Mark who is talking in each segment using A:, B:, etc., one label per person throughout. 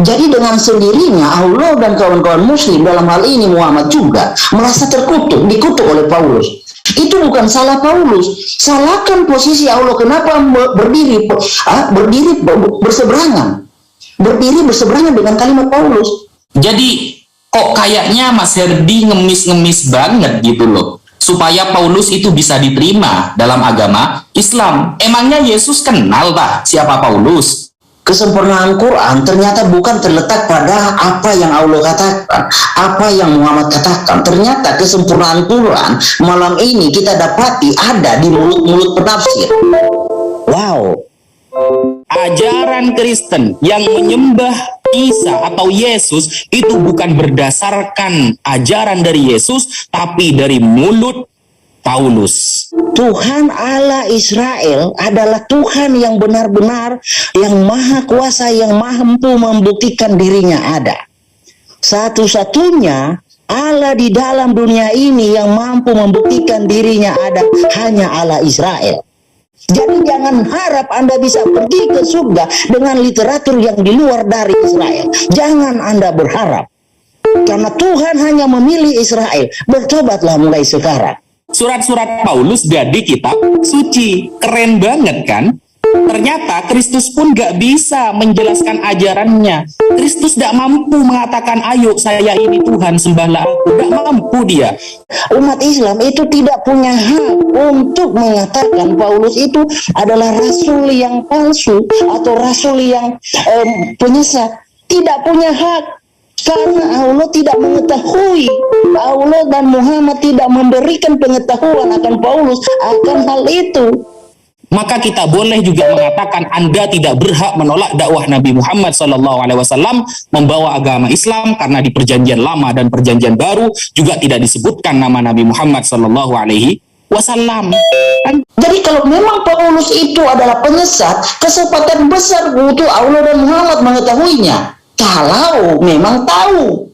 A: Jadi dengan sendirinya Allah dan kawan-kawan muslim, dalam hal ini Muhammad juga, merasa terkutuk, dikutuk oleh Paulus. Itu bukan salah Paulus, salahkan posisi Allah. Kenapa berdiri berseberangan dengan kalimat Paulus.
B: Jadi kok kayaknya Mas Herdi ngemis-ngemis banget gitu loh, supaya Paulus itu bisa diterima dalam agama Islam. Emangnya Yesus kenal tak siapa Paulus?
A: Kesempurnaan Quran ternyata bukan terletak pada apa yang Allah katakan, apa yang Muhammad katakan. Ternyata kesempurnaan Quran malam ini kita dapati ada di mulut-mulut penafsir. Wow.
B: Ajaran Kristen yang menyembah Isa atau Yesus itu bukan berdasarkan ajaran dari Yesus, tapi dari mulut Paulus.
A: Tuhan Allah Israel adalah Tuhan yang benar-benar, yang maha kuasa, yang mampu membuktikan dirinya ada. Satu-satunya Allah di dalam dunia ini yang mampu membuktikan dirinya ada hanya Allah Israel. Jadi jangan harap Anda bisa pergi ke surga dengan literatur yang di luar dari Israel. Jangan Anda berharap. Karena Tuhan hanya memilih Israel. Bertobatlah mulai sekarang.
B: Surat-surat Paulus jadi kitab suci. Keren banget kan? Ternyata Kristus pun gak bisa menjelaskan ajarannya. Kristus gak mampu mengatakan, ayo saya ini Tuhan, sembahlah aku. Gak mampu dia.
A: Umat Islam itu tidak punya hak untuk mengatakan Paulus itu adalah rasul yang palsu atau rasul yang penyesat. Tidak punya hak. Karena Allah tidak mengetahui, Allah dan Muhammad tidak memberikan pengetahuan akan Paulus akan hal itu.
B: Maka kita boleh juga mengatakan Anda tidak berhak menolak dakwah Nabi Muhammad SAW membawa agama Islam, karena di Perjanjian Lama dan Perjanjian Baru juga tidak disebutkan nama Nabi Muhammad SAW.
A: Jadi kalau memang Paulus itu adalah penyesat, kesempatan besar untuk Allah dan Muhammad mengetahuinya. Kalau memang tahu.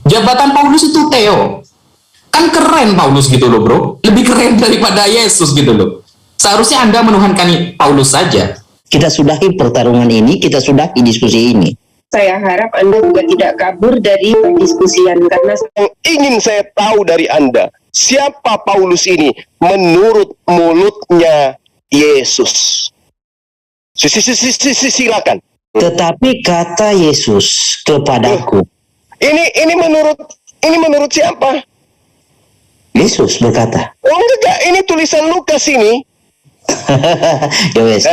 B: Jabatan Paulus itu Theo. Kan keren Paulus gitu loh bro. Lebih keren daripada Yesus gitu loh. Seharusnya Anda menuhankan Paulus saja.
A: Kita sudahi pertarungan ini, kita sudahi diskusi ini.
C: Saya harap Anda juga tidak kabur dari perdiskusian, karena
D: yang ingin saya tahu dari Anda, siapa Paulus ini menurut mulutnya Yesus? Silakan.
A: Tetapi kata Yesus kepadaku.
D: Ini menurut siapa?
A: Yesus berkata.
D: Oh enggak, ini tulisan Lukas ini.
A: Ya wes,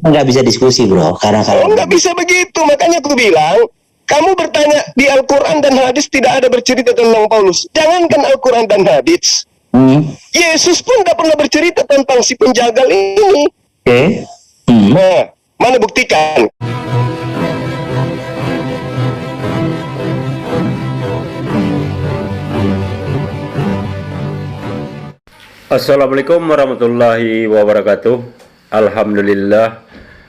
A: nggak bisa diskusi bro, karena kalau
D: nggak bisa begitu, makanya aku bilang, kamu bertanya di Al-Quran dan hadis tidak ada bercerita tentang Paulus. Jangankan Al-Quran dan hadis, Yesus pun nggak pernah bercerita tentang si penjagal ini. Nah, mana buktikan?
E: Assalamualaikum warahmatullahi wabarakatuh. Alhamdulillah,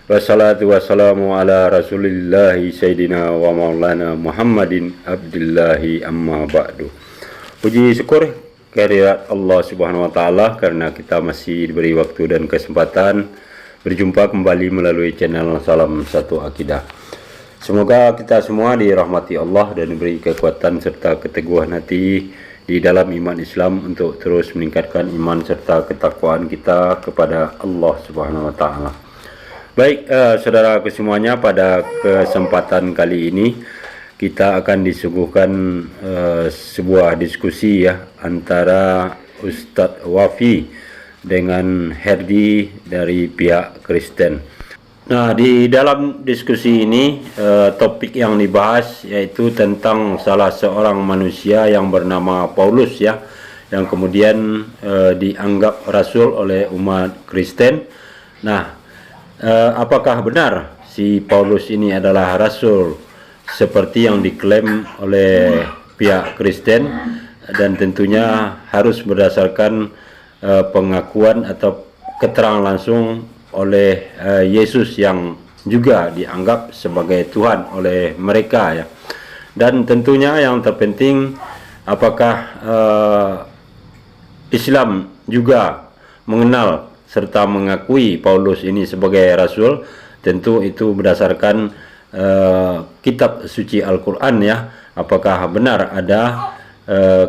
E: wassalatu wassalamu ala rasulillahi sayyidina wa maulana Muhammadin abdillahi amma ba'du. Puji syukur kehadirat Allah subhanahu wa ta'ala, karena kita masih diberi waktu dan kesempatan berjumpa kembali melalui channel Salam Satu Akidah. Semoga kita semua dirahmati Allah dan diberi kekuatan serta keteguhan hati di dalam iman Islam untuk terus meningkatkan iman serta ketakwaan kita kepada Allah Subhanahu wa taala. Baik, saudaraku semuanya, pada kesempatan kali ini kita akan disuguhkan sebuah diskusi ya antara Ustadz Wafi dengan Herdi dari pihak Kristen. Nah, di dalam diskusi ini topik yang dibahas yaitu tentang salah seorang manusia yang bernama Paulus ya, yang kemudian dianggap rasul oleh umat Kristen. Nah, apakah benar si Paulus ini adalah rasul seperti yang diklaim oleh pihak Kristen, dan tentunya harus berdasarkan pengakuan atau keterangan langsung oleh Yesus yang juga dianggap sebagai Tuhan oleh mereka ya. Dan tentunya yang terpenting, apakah Islam juga mengenal serta mengakui Paulus ini sebagai rasul? Tentu itu berdasarkan kitab suci Al-Quran ya, apakah benar ada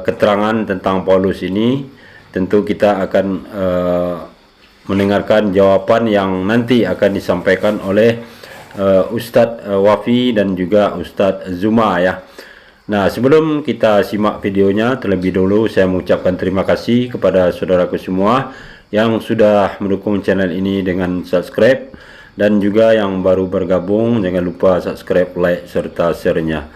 E: keterangan tentang Paulus ini. Tentu kita akan mendengarkan jawaban yang nanti akan disampaikan oleh Ustadz Wafi dan juga Ustadz Zuma ya. Nah, sebelum kita simak videonya, terlebih dahulu saya mengucapkan terima kasih kepada saudaraku semua yang sudah mendukung channel ini dengan subscribe, dan juga yang baru bergabung jangan lupa subscribe, like serta share-nya.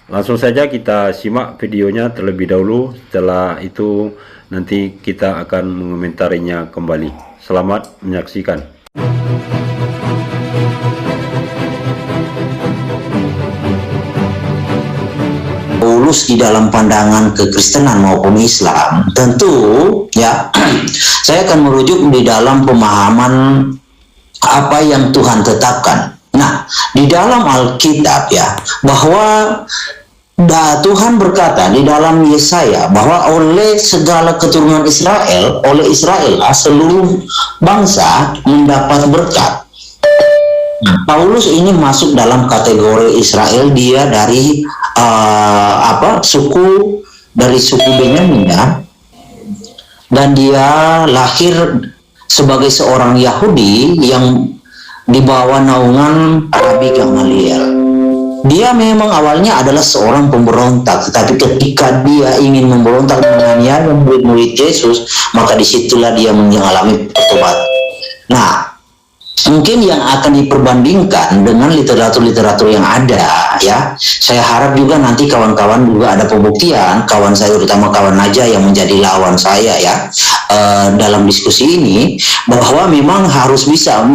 E: Langsung saja kita simak videonya terlebih dahulu, setelah itu nanti kita akan mengomentarinya kembali. Selamat menyaksikan.
F: Paulus di dalam pandangan kekristenan maupun Islam, tentu ya saya akan merujuk di dalam pemahaman apa yang Tuhan tetapkan. Nah, di dalam Alkitab ya, bahwa Tuhan berkata di dalam Yesaya bahwa oleh segala keturunan Israel, oleh Israel seluruh bangsa mendapat berkat. Paulus ini masuk dalam kategori Israel, dia dari suku Benyamin ya, dan dia lahir sebagai seorang Yahudi yang di bawah naungan Rabi Gamaliel. Dia memang awalnya adalah seorang pemberontak, tetapi ketika dia ingin memberontak menganiaya murid-murid Yesus, maka disitulah dia mengalami pertobatan. Nah, mungkin yang akan diperbandingkan dengan literatur-literatur yang ada ya, saya harap juga nanti kawan-kawan juga ada pembuktian, kawan saya terutama kawan Naja yang menjadi lawan saya ya dalam diskusi ini, bahwa memang harus bisa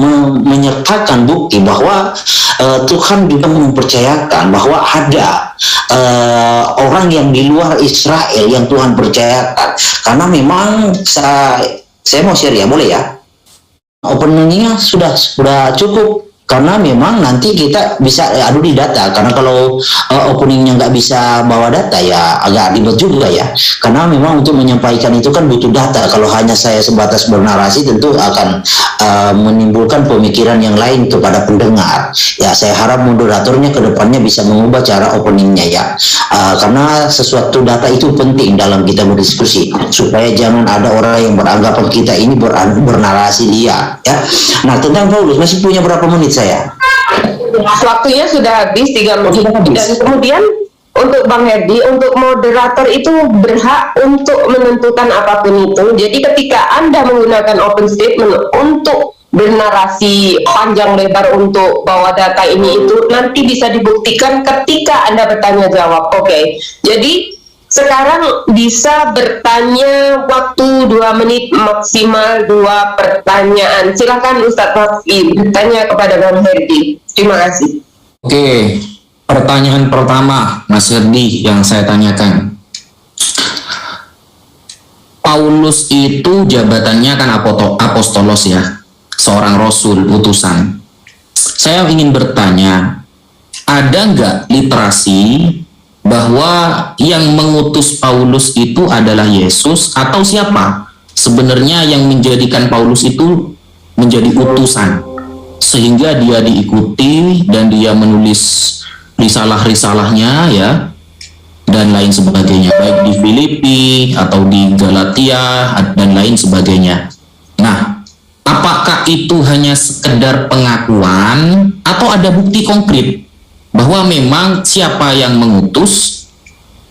F: menyertakan bukti bahwa Tuhan juga mempercayakan bahwa ada orang yang di luar Israel yang Tuhan percayakan. Karena memang saya mau share ya, boleh ya? Openingnya sudah cukup, karena memang nanti kita bisa adu di data, karena kalau openingnya nggak bisa bawa data ya agak ribet juga ya, karena memang untuk menyampaikan itu kan butuh data. Kalau hanya saya sebatas bernarasi tentu akan menimbulkan pemikiran yang lain kepada pendengar ya. Saya harap moderatornya ke depannya bisa mengubah cara openingnya ya, karena sesuatu data itu penting dalam kita berdiskusi, supaya jangan ada orang yang beranggapan kita ini bernarasi dia ya. Nah, tentang Paulus masih punya berapa menit saya?
C: Waktunya sudah habis 3 menit. Dan kemudian untuk Bang Herdi, untuk moderator itu berhak untuk menentukan apapun itu. Jadi ketika Anda menggunakan open statement untuk bernarasi panjang lebar untuk bawa data ini itu, nanti bisa dibuktikan ketika Anda bertanya jawab. Oke. Jadi sekarang bisa bertanya, waktu 2 menit, maksimal 2 pertanyaan. Silakan Ustadz Wafi bertanya kepada Bang Herdi. Terima kasih.
B: Oke, pertanyaan pertama Mas Herdi yang saya tanyakan. Paulus itu jabatannya kan apostolos ya, seorang rasul, utusan. Saya ingin bertanya, ada nggak literasi bahwa yang mengutus Paulus itu adalah Yesus, atau siapa sebenarnya yang menjadikan Paulus itu menjadi utusan sehingga dia diikuti dan dia menulis risalah-risalahnya ya dan lain sebagainya, baik di Filipi atau di Galatia dan lain sebagainya. Nah, apakah itu hanya sekedar pengakuan atau ada bukti konkret bahwa memang siapa yang mengutus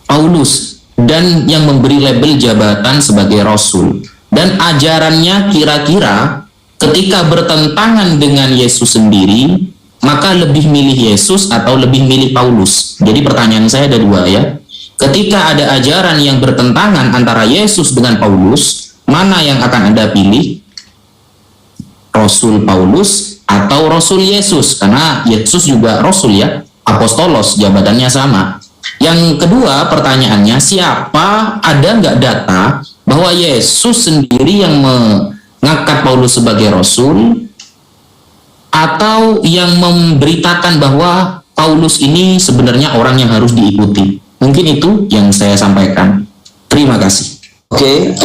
B: Paulus dan yang memberi label jabatan sebagai rasul, dan ajarannya kira-kira ketika bertentangan dengan Yesus sendiri, maka lebih milih Yesus atau lebih milih Paulus? Jadi pertanyaan saya ada 2 ya. Ketika ada ajaran yang bertentangan antara Yesus dengan Paulus, mana yang akan Anda pilih? Rasul Paulus atau Rasul Yesus? Karena Yesus juga rasul ya, apostolos, jabatannya sama. Yang kedua pertanyaannya, siapa, ada nggak data bahwa Yesus sendiri yang mengangkat Paulus sebagai rasul, atau yang memberitakan bahwa Paulus ini sebenarnya orang yang harus diikuti? Mungkin itu yang saya sampaikan. Terima kasih.
F: Oke,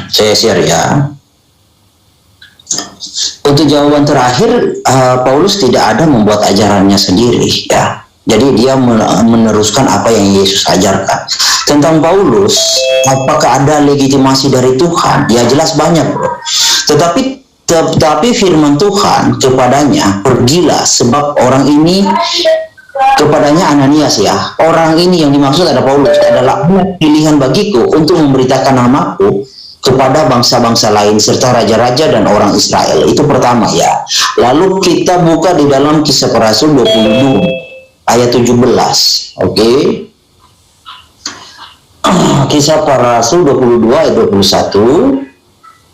F: saya share ya. Untuk jawaban terakhir, Paulus tidak ada membuat ajarannya sendiri ya. Jadi dia meneruskan apa yang Yesus ajarkan. Tentang Paulus, apakah ada legitimasi dari Tuhan? Ya jelas banyak, bro. Tetapi firman Tuhan kepadanya, pergilah, sebab orang ini, kepadanya Ananias ya, orang ini yang dimaksud ada Paulus, adalah pilihan bagiku untuk memberitakan namaku kepada bangsa-bangsa lain serta raja-raja dan orang Israel. Itu pertama ya. Lalu kita buka di dalam Kisah Para Rasul 22 ayat 17. Oke. Kisah Para Rasul 22 ayat 21.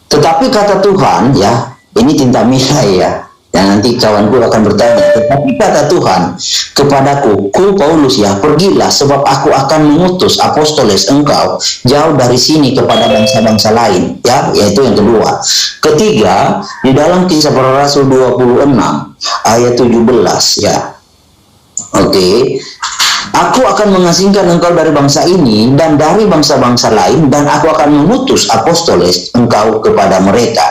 F: Tetapi kata Tuhan ya, ini tinta milai ya. Dan nanti kawanku akan bertanya, tetapi kata Tuhan kepadaku, ku Paulus ya, pergilah, sebab aku akan mengutus apostoles engkau jauh dari sini kepada bangsa-bangsa lain, ya, yaitu yang kedua. Ketiga, di dalam Kisah Para Rasul 26 ayat 17 ya. Oke. Aku akan mengasingkan engkau dari bangsa ini dan dari bangsa-bangsa lain, dan aku akan mengutus apostoles engkau kepada mereka.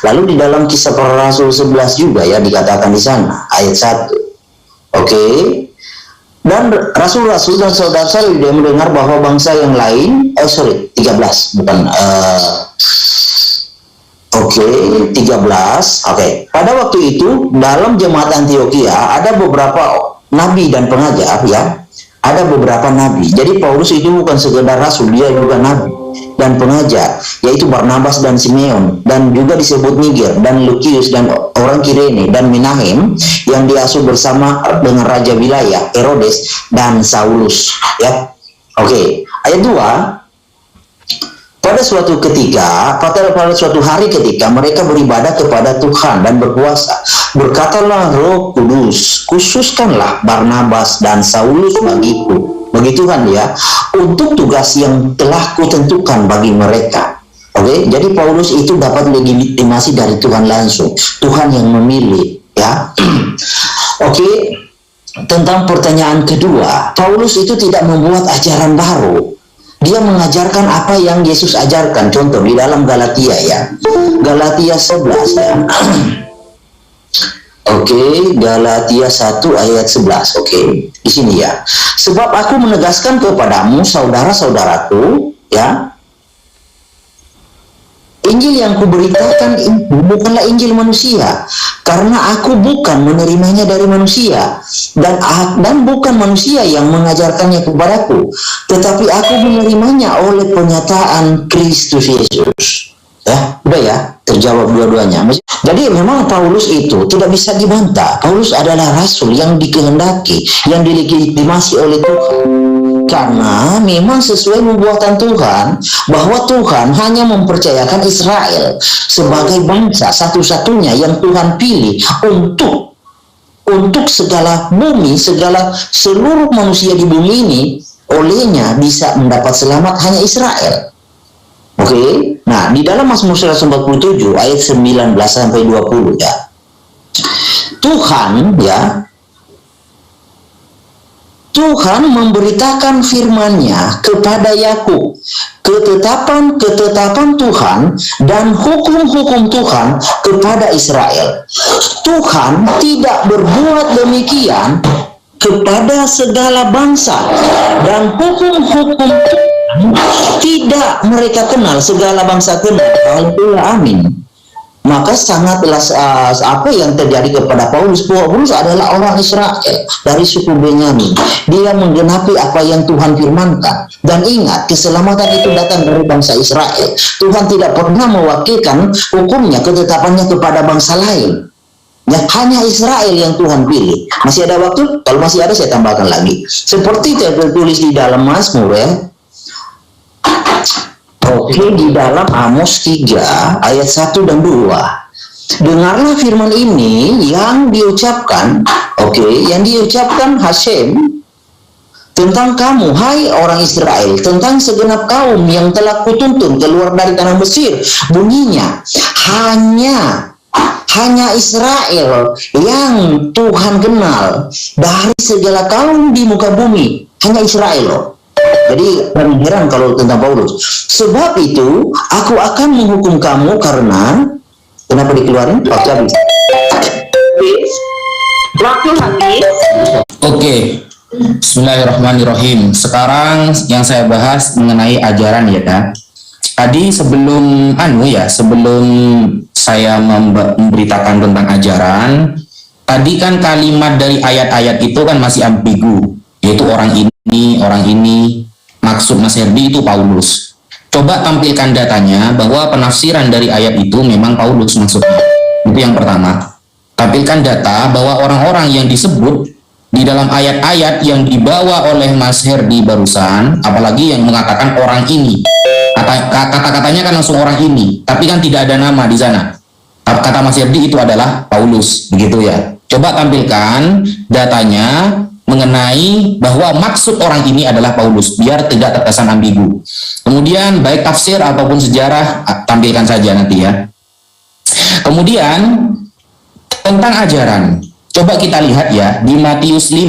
F: Lalu di dalam Kisah Para Rasul 11 juga ya dikatakan di sana ayat 1. Oke. Dan rasul-rasul dan saudara-saudara dia mendengar bahwa bangsa yang lain 13 bukan 13. Oke. Pada waktu itu dalam jemaat Antioquia ada beberapa nabi dan pengajar ya. Ada beberapa nabi. Jadi Paulus itu bukan sekedar rasul, dia juga nabi dan pengajar, yaitu Barnabas dan Simeon, dan juga disebut Niger dan Lukius dan orang Kirene dan Menahem yang diasuh bersama dengan raja wilayah Herodes dan Saulus ya. Oke. Ayat 2. Pada suatu hari ketika mereka beribadah kepada Tuhan dan berpuasa, berkatalah Roh Kudus, khususkanlah Barnabas dan Saulus bagiku, bagi Tuhan ya, untuk tugas yang telah kutentukan bagi mereka. Oke, jadi Paulus itu dapat legitimasi dari Tuhan langsung, Tuhan yang memilih ya. Oke, tentang pertanyaan kedua, Paulus itu tidak membuat ajaran baru. Dia mengajarkan apa yang Yesus ajarkan. Contoh di dalam Galatia ya. Galatia 11 ya. Oke, Galatia 1 ayat 11. Oke, di sini ya. Sebab aku menegaskan kepadamu saudara-saudaraku ya, Injil yang kuberitakan itu bukanlah Injil manusia, karena aku bukan menerimanya dari manusia, dan bukan manusia yang mengajarkannya kepadaku, tetapi aku menerimanya oleh penyataan Kristus Yesus. Ya, udah ya, terjawab dua-duanya. Jadi memang Paulus itu tidak bisa dibantah. Paulus adalah rasul yang dikehendaki, yang dilegitimasi oleh Tuhan. Karena memang sesuai nubuatan Tuhan bahwa Tuhan hanya mempercayakan Israel sebagai bangsa satu-satunya yang Tuhan pilih untuk segala bumi, seluruh manusia di bumi ini, olehnya bisa mendapat selamat hanya Israel. Oke. Nah, di dalam Mazmur 147 ayat 19 sampai 20 ya. Tuhan memberitakan firman-Nya kepada Yakub, ketetapan Tuhan dan hukum-hukum Tuhan kepada Israel. Tuhan tidak berbuat demikian kepada segala bangsa, dan hukum-hukum Tuhan tidak mereka kenal, segala bangsa kenal. Amin. Maka sangatlah apa yang terjadi kepada Paulus. Paulus adalah orang Israel dari suku Benyamin. Dia menggenapi apa yang Tuhan firmankan. Dan ingat, keselamatan itu datang dari bangsa Israel. Tuhan tidak pernah mewakilkan hukumnya, ketetapannya kepada bangsa lain. Ya, hanya Israel yang Tuhan pilih. Masih ada waktu? Kalau masih ada saya tambahkan lagi. Seperti tertulis di dalam Mazmur ya. Oke, di dalam Amos 3 ayat 1 dan 2. Dengarlah firman ini yang diucapkan, yang diucapkan Hashem tentang kamu, hai orang Israel, tentang segenap kaum yang telah kutuntun keluar dari tanah Mesir. Bunyinya, hanya Israel yang Tuhan kenal dari segala kaum di muka bumi. Hanya Israel loh. Jadi jangan heran kalau tentang Paulus. Sebab itu aku akan menghukum kamu karena, kenapa dikeluarin? Waktu habis.
C: Waktu habis.
F: Oke.
B: Bismillahirrahmanirrahim. Sekarang yang saya bahas mengenai ajaran ya. Tadi sebelum sebelum saya memberitakan tentang ajaran, tadi kan kalimat dari ayat-ayat itu kan masih ambigu, yaitu orang ini, maksud Mas Herdi itu Paulus. Coba tampilkan datanya bahwa penafsiran dari ayat itu memang Paulus maksudnya. Itu yang pertama. Tampilkan data bahwa orang-orang yang disebut di dalam ayat-ayat yang dibawa oleh Mas Herdi barusan, apalagi yang mengatakan orang ini. Kata-katanya kan langsung orang ini, tapi kan tidak ada nama di sana. Kata Mas Herdi itu adalah Paulus, begitu ya. Coba tampilkan datanya mengenai bahwa maksud orang ini adalah Paulus, biar tidak terkesan ambigu. Kemudian baik tafsir ataupun sejarah tampilkan saja nanti ya. Kemudian tentang ajaran, coba kita lihat ya di Matius 5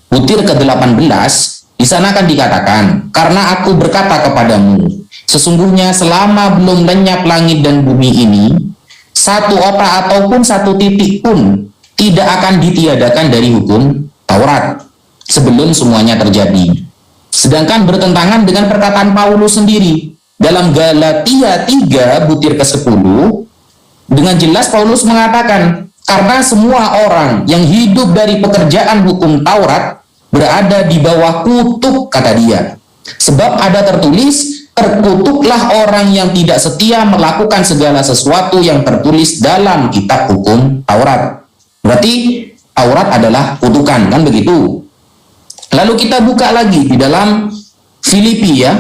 B: butir ke-18, di sana kan dikatakan, karena aku berkata kepadamu, sesungguhnya selama belum lenyap langit dan bumi ini, satu otak ataupun satu titik pun tidak akan ditiadakan dari hukum Taurat sebelum semuanya terjadi. Sedangkan bertentangan dengan perkataan Paulus sendiri dalam Galatia 3 butir ke-10, dengan jelas Paulus mengatakan, karena semua orang yang hidup dari pekerjaan hukum Taurat berada di bawah kutuk, kata dia. Sebab ada tertulis, terkutuklah orang yang tidak setia melakukan segala sesuatu yang tertulis dalam kitab hukum Taurat. Berarti Taurat adalah kutukan, kan begitu. Lalu kita buka lagi di dalam Filipi ya.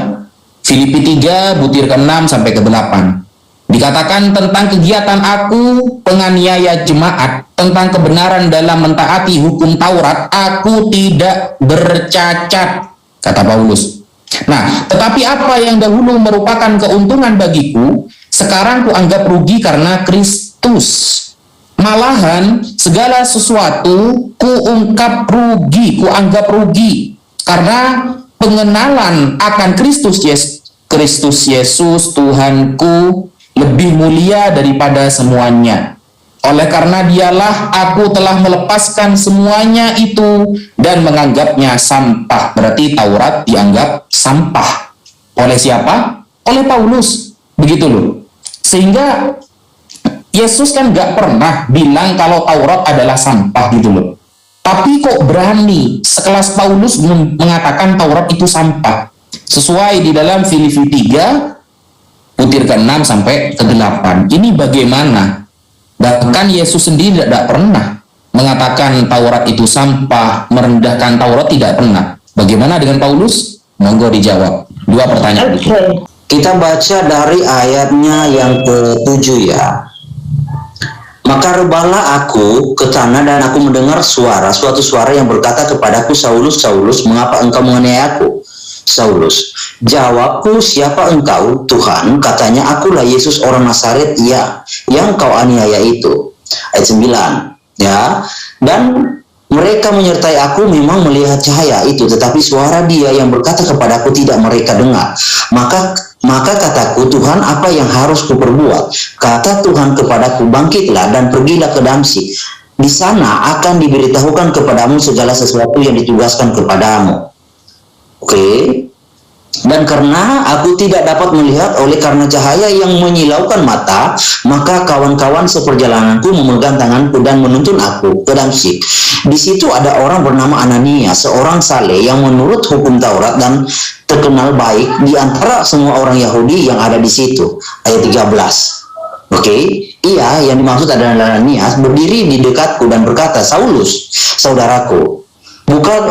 B: Filipi 3 butir ke-6 sampai ke-8. Dikatakan tentang kegiatan aku penganiaya jemaat, tentang kebenaran dalam mentaati hukum Taurat, aku tidak bercacat, kata Paulus. Nah, tetapi apa yang dahulu merupakan keuntungan bagiku, sekarang kuanggap rugi karena Kristus. Malahan segala sesuatu kuanggap rugi karena pengenalan akan Kristus Yesus Tuhanku lebih mulia daripada semuanya. Oleh karena dialah aku telah melepaskan semuanya itu dan menganggapnya sampah. Berarti Taurat dianggap sampah. Oleh siapa? Oleh Paulus. Begitu loh. Sehingga Yesus kan gak pernah bilang kalau Taurat adalah sampah gitu loh. Tapi kok berani sekelas Paulus mengatakan Taurat itu sampah. Sesuai di dalam Filipi 3 butir ke-6 sampai ke-8. Ini bagaimana? Bahkan Yesus sendiri tidak pernah mengatakan Taurat itu sampah, merendahkan Taurat, tidak pernah. Bagaimana dengan Paulus? Monggo dijawab. Dua pertanyaan.
F: Kita baca dari ayatnya yang ke-7 ya. Maka rebahlah aku ke tanah dan aku mendengar suatu suara yang berkata kepadaku, Saulus, Saulus, mengapa engkau menganiaya aku? Saulus, jawabku, siapa engkau? Tuhan, katanya, akulah Yesus orang Nazaret, ya, yang kau aniaya itu. Ayat 9, ya. Dan mereka menyertai aku memang melihat cahaya itu, tetapi suara dia yang berkata kepadaku tidak mereka dengar. Maka kataku, Tuhan, apa yang harus kuperbuat? Kata Tuhan kepadaku, bangkitlah dan pergilah ke Damsyik. Di sana akan diberitahukan kepadamu segala sesuatu yang ditugaskan kepadamu. Oke. Dan karena aku tidak dapat melihat oleh karena cahaya yang menyilaukan mata, maka kawan-kawan seperjalananku memegang tanganku dan menuntun aku ke Damsyik. Di situ ada orang bernama Ananias, seorang saleh yang menurut hukum Taurat dan terkenal baik di antara semua orang Yahudi yang ada di situ. Ayat 13. Oke. Ia yang dimaksud adalah Ananias berdiri di dekatku dan berkata, Saulus, saudaraku,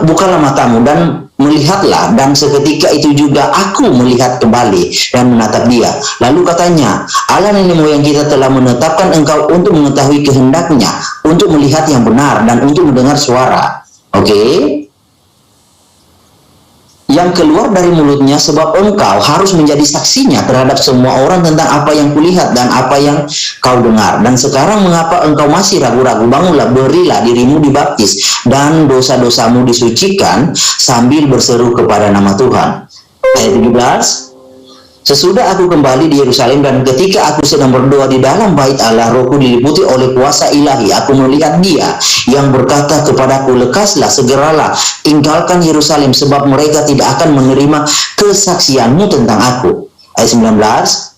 F: bukalah matamu dan melihatlah. Dan seketika itu juga aku melihat kembali dan menatap dia. Lalu katanya, Allah nenek moyang kita telah menetapkan engkau untuk mengetahui kehendaknya, untuk melihat yang benar dan untuk mendengar suara. Oke. Yang keluar dari mulutnya, sebab engkau harus menjadi saksinya terhadap semua orang tentang apa yang kulihat dan apa yang kau dengar. Dan sekarang mengapa engkau masih ragu-ragu? Bangunlah, berilah dirimu dibaptis dan dosa-dosamu disucikan sambil berseru kepada nama Tuhan. Ayat 17. Sesudah aku kembali di Yerusalem dan ketika aku sedang berdoa di dalam bait Allah, rohku diliputi oleh kuasa ilahi. Aku melihat Dia yang berkata kepadaku, lekaslah, segeralah, tinggalkan Yerusalem sebab mereka tidak akan menerima kesaksianmu tentang aku. Ayat 19.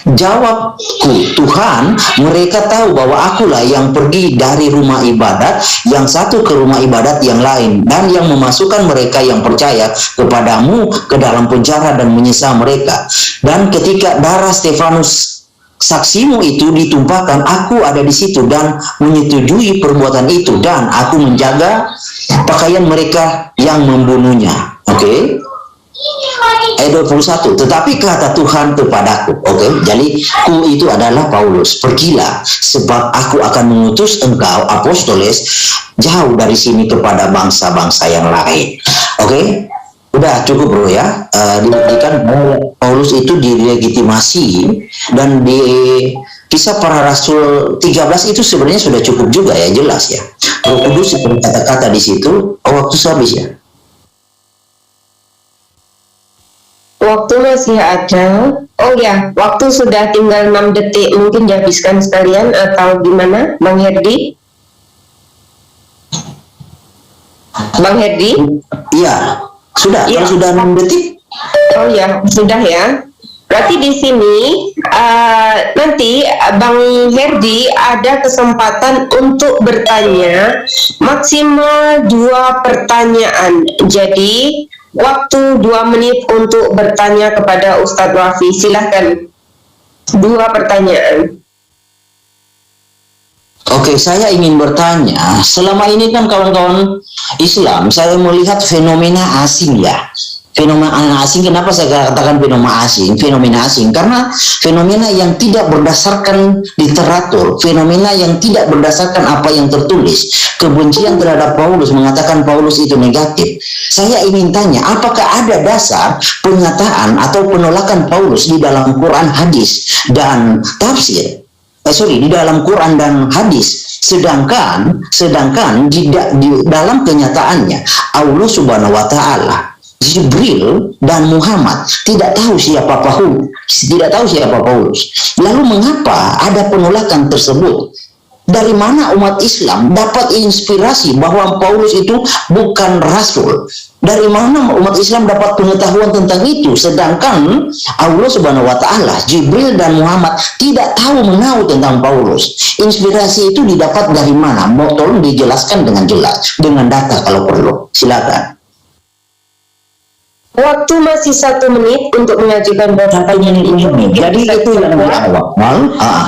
F: Jawabku, Tuhan, mereka tahu bahwa akulah yang pergi dari rumah ibadat yang satu ke rumah ibadat yang lain, dan yang memasukkan mereka yang percaya kepadamu ke dalam penjara dan menyiksa mereka. Dan ketika darah Stefanus saksimu itu ditumpahkan, aku ada di situ dan menyetujui perbuatan itu, dan aku menjaga pakaian mereka yang membunuhnya. Oke. Ayat 21, tetapi kata Tuhan kepadaku, jadi ku itu adalah Paulus, pergilah, sebab aku akan mengutus engkau, apostoles, jauh dari sini kepada bangsa-bangsa yang lain. Udah cukup bro ya. Dibuktikan bahwa Paulus itu dilegitimasi, dan di Kisah Para Rasul 13 itu sebenarnya sudah cukup juga ya, jelas ya. Roh Kudus kata-kata di situ. Waktu habis ya.
C: Waktu masih ada. Oh ya, waktu sudah tinggal 6 detik. Mungkin dihabiskan sekalian atau gimana, Bang Herdi? Bang Herdi?
F: Iya, sudah.
C: Ya.
F: Kalau sudah 6 detik.
C: Oh ya, sudah ya. Berarti di sini nanti Bang Herdi ada kesempatan untuk bertanya maksimal 2 pertanyaan. Jadi waktu 2 menit untuk bertanya kepada Ustadz Wafi. Silahkan, 2 pertanyaan.
F: Oke, saya ingin bertanya, selama ini kan kawan-kawan Islam, saya melihat fenomena asing ya. Fenomena asing, kenapa saya katakan fenomena asing? Fenomena asing, karena fenomena yang tidak berdasarkan literatur, fenomena yang tidak berdasarkan apa yang tertulis. Kebencian terhadap Paulus, mengatakan Paulus itu negatif. Saya ingin tanya, apakah ada dasar pernyataan atau penolakan Paulus di dalam Quran, hadis, dan tafsir? Di dalam Quran dan hadis, sedangkan di dalam kenyataannya Allah Subhanahu wa Ta'ala, Jibril dan Muhammad tidak tahu siapa Paulus. Lalu mengapa ada penolakan tersebut? Dari mana umat Islam dapat inspirasi bahwa Paulus itu bukan rasul? Dari mana umat Islam dapat pengetahuan tentang itu? Sedangkan Allah Subhanahu wa Ta'ala, Jibril dan Muhammad tidak tahu menahu tentang Paulus. Inspirasi itu didapat dari mana? Tolong dijelaskan dengan jelas, dengan data kalau perlu. Silakan.
C: Waktu masih 1 menit untuk mengajukan pertanyaan ini.
F: Jadi itu yang di awal.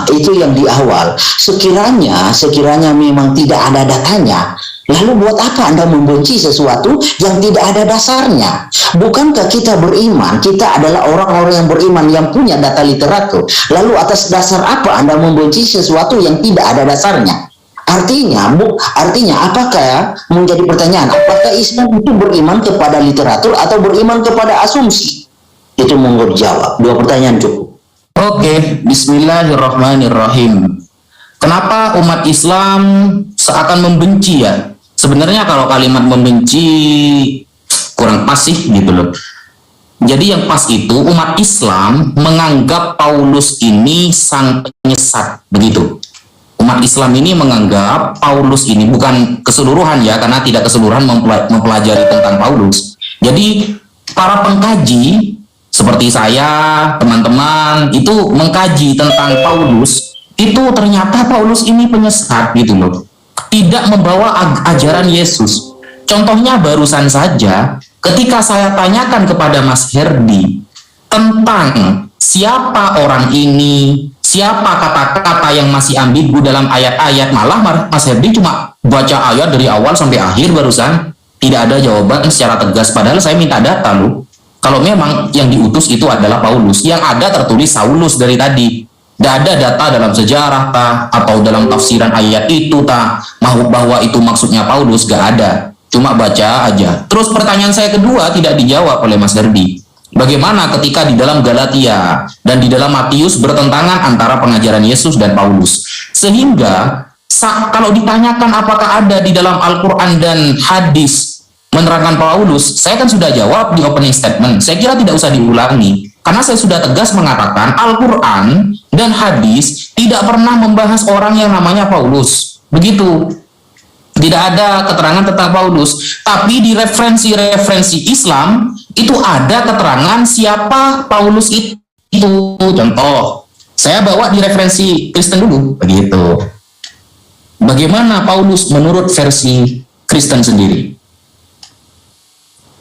F: Itu yang di awal. Sekiranya memang tidak ada datanya, lalu buat apa Anda membenci sesuatu yang tidak ada dasarnya? Bukankah kita beriman? Kita adalah orang-orang yang beriman yang punya data literatur. Lalu atas dasar apa Anda membenci sesuatu yang tidak ada dasarnya? Artinya apakah menjadi pertanyaan, apakah Islam itu beriman kepada literatur atau beriman kepada asumsi? Itu monggo jawab. 2 pertanyaan cukup.
B: Oke, bismillahirrahmanirrahim. Kenapa umat Islam seakan membenci ya? Sebenarnya kalau kalimat membenci kurang pas sih gitu loh. Jadi yang pas itu umat Islam menganggap Paulus ini sang penyesat, begitu. Umat Islam ini menganggap Paulus ini, bukan keseluruhan ya, karena tidak keseluruhan mempelajari tentang Paulus. Jadi para pengkaji seperti saya, teman-teman itu mengkaji tentang Paulus, itu ternyata Paulus ini penyesat gitu loh. Tidak membawa ajaran Yesus. Contohnya barusan saja ketika saya tanyakan kepada Mas Herdi tentang siapa orang ini, siapa kata-kata yang masih ambigu dalam ayat-ayat, malah Mas Herdi cuma baca ayat dari awal sampai akhir barusan, tidak ada jawaban secara tegas, padahal saya minta data loh. Kalau memang yang diutus itu adalah Paulus, yang ada tertulis Saulus dari tadi. Tidak ada data dalam sejarah atau dalam tafsiran ayat itu bahwa itu maksudnya Paulus, gak ada. Cuma baca aja. Terus pertanyaan saya kedua tidak dijawab oleh Mas Herdi. Bagaimana ketika di dalam Galatia dan di dalam Matius bertentangan antara pengajaran Yesus dan Paulus? Sehingga kalau ditanyakan apakah ada di dalam Al-Quran dan hadis menerangkan Paulus, saya kan sudah jawab di opening statement. Saya kira tidak usah diulangi. Karena saya sudah tegas mengatakan Al-Quran dan hadis tidak pernah membahas orang yang namanya Paulus. Begitu. Tidak ada keterangan tentang Paulus. Tapi di referensi-referensi Islam itu ada keterangan siapa Paulus itu. Contoh, saya bawa di referensi Kristen dulu. Begitu. Bagaimana Paulus menurut versi Kristen sendiri?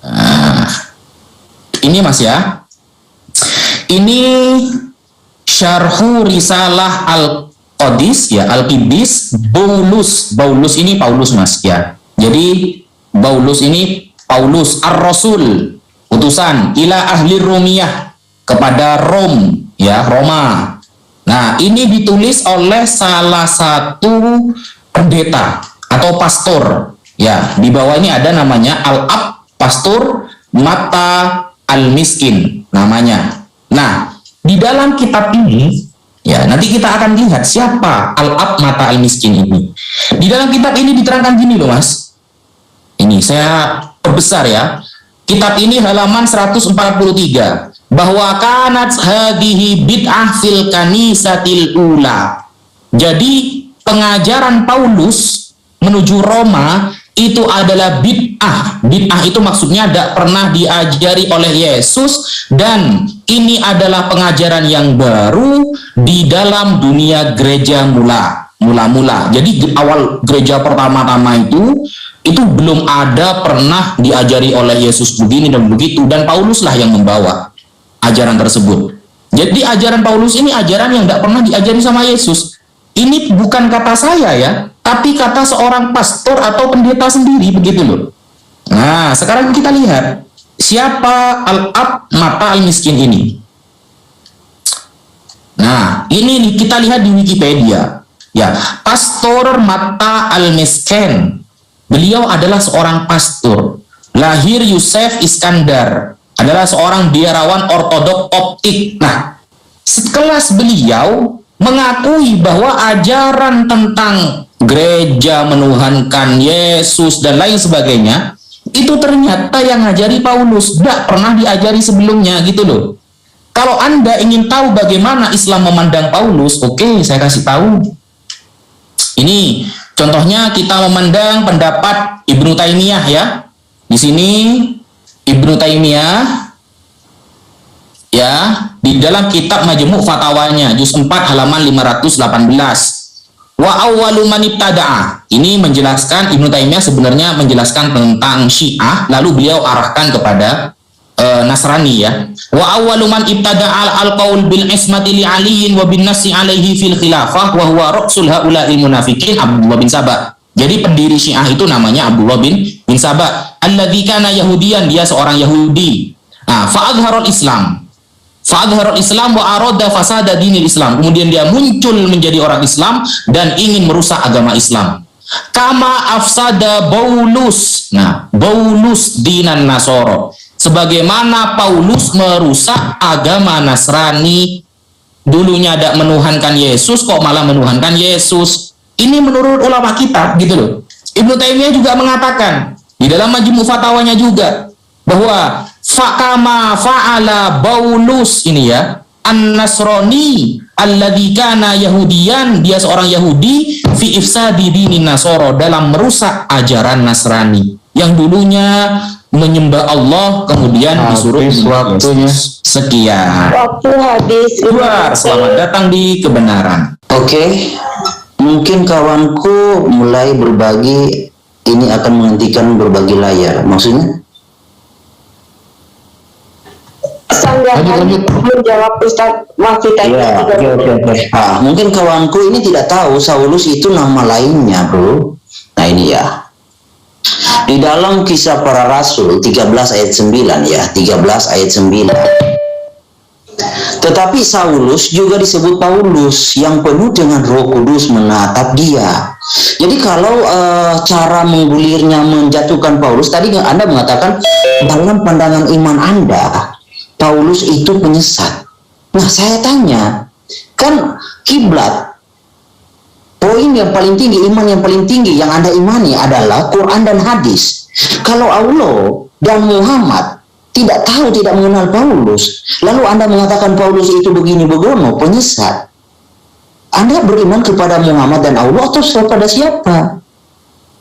B: Nah, ini Mas ya. Ini Syarhu Risalah Al-Qadis ya, Al-Qidis Paulus ini Paulus Mas ya. Jadi Paulus ini Paulus Ar-Rasul, utusan ila ahli Rumiyah, kepada Rom ya, Roma. Nah, ini ditulis oleh salah satu pendeta atau pastor ya. Di bawah ini ada namanya Al-Ab Pastor Mata Al-Miskin namanya. Nah, di dalam kitab ini ya, nanti kita akan lihat siapa Al-Ab Mata Al-Miskin ini. Di dalam kitab ini diterangkan gini loh Mas. Ini saya perbesar ya. Kitab ini halaman 143, bahwa kanat hadihi bid'ah fil kanisatil ula. Jadi pengajaran Paulus menuju Roma itu adalah bid'ah. Bid'ah itu maksudnya tidak pernah diajari oleh Yesus, dan ini adalah pengajaran yang baru di dalam dunia gereja mula-mula. Jadi awal gereja pertama-tama itu belum ada pernah diajari oleh Yesus begini dan begitu, dan Pauluslah yang membawa ajaran tersebut. Jadi ajaran Paulus ini ajaran yang tidak pernah diajari sama Yesus. Ini bukan kata saya ya, tapi kata seorang pastor atau pendeta sendiri, begitu loh. Nah, sekarang kita lihat siapa Al-Ab Mata Al-Miskin ini. Nah, ini nih, kita lihat di Wikipedia ya, Pastor Mata Al-Miskin. Beliau adalah seorang pastor, lahir Yusef Iskandar, adalah seorang biarawan ortodok optik. Nah, sekelas beliau mengakui bahwa ajaran tentang gereja menuhankan Yesus dan lain sebagainya itu ternyata yang ngajari Paulus, tidak pernah diajari sebelumnya, gitu loh. Kalau Anda ingin tahu bagaimana Islam memandang Paulus, oke, saya kasih tahu. Ini contohnya kita memandang pendapat Ibnu Taimiyah ya. Di sini Ibnu Taimiyah ya, di dalam kitab Majmu' Fatawanya juz 4 halaman 518. Wa awwalu man ibtada'a. Ini menjelaskan, Ibnu Taimiyah sebenarnya menjelaskan tentang Syiah, lalu beliau arahkan kepada Nasrani ya. Wa awwalu man ibtada'a al-qaul bil ismati li aliyin wa bin nasi alaihi fil khilafah wa huwa ra'sul haula'il munafiqin Abdullah bin Saba. Jadi pendiri Syiah itu namanya Abdullah bin Saba. Alladzi kana yahudiyan, dia seorang Yahudi. Nah, fa'adharul Islam wa arada fasada dinil Islam. Kemudian dia muncul menjadi orang Islam dan ingin merusak agama Islam. Kama afsada Paulus. Nah, Paulus dinan Nasoro. Sebagaimana Paulus merusak agama Nasrani. Dulunya tidak menuhankan Yesus, kok malah menuhankan Yesus. Ini menurut ulama kita, gitu loh. Ibnu Taimiyah juga mengatakan di dalam Majmu' Fatawanya juga bahwa fakama fa'ala Paulus ini ya, an-Nasrani alladzi kana Yahudiyan, dia seorang Yahudi, fi ifsadi dinin Nasoro, dalam merusak ajaran Nasrani yang dulunya menyembah Allah kemudian disuruh waktunya sekian.
C: Waktu habis.
B: Keluar, selamat datang di kebenaran.
F: Oke, mungkin kawanku mulai berbagi, ini akan menghentikan berbagi layar. Maksudnya?
C: Sanggahan menjawab Ustaz Wafid tadi.
F: Ya, oke. Mungkin kawanku ini tidak tahu Saulus itu nama lainnya, bro. Nah ini ya, di dalam Kisah Para Rasul 13 ayat 9 ya, 13 ayat 9. Tetapi Saulus juga disebut Paulus, yang penuh dengan Roh Kudus menatap dia. Jadi kalau cara menggulirnya menjatuhkan Paulus, tadi Anda mengatakan dalam pandangan iman Anda Paulus itu penyesat. Nah, saya tanya, kan kiblat, poin yang paling tinggi, iman yang paling tinggi yang Anda imani adalah Quran dan hadis. Kalau Allah dan Muhammad tidak tahu, tidak mengenal Paulus, lalu Anda mengatakan Paulus itu begini begono, penyesat. Anda beriman kepada Muhammad dan Allah atau kepada siapa?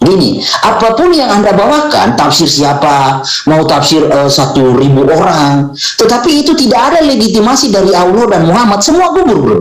F: Gini, apapun yang Anda bawakan, tafsir siapa, mau tafsir 1.000 orang, tetapi itu tidak ada legitimasi dari Allah dan Muhammad, semua gugur, bro.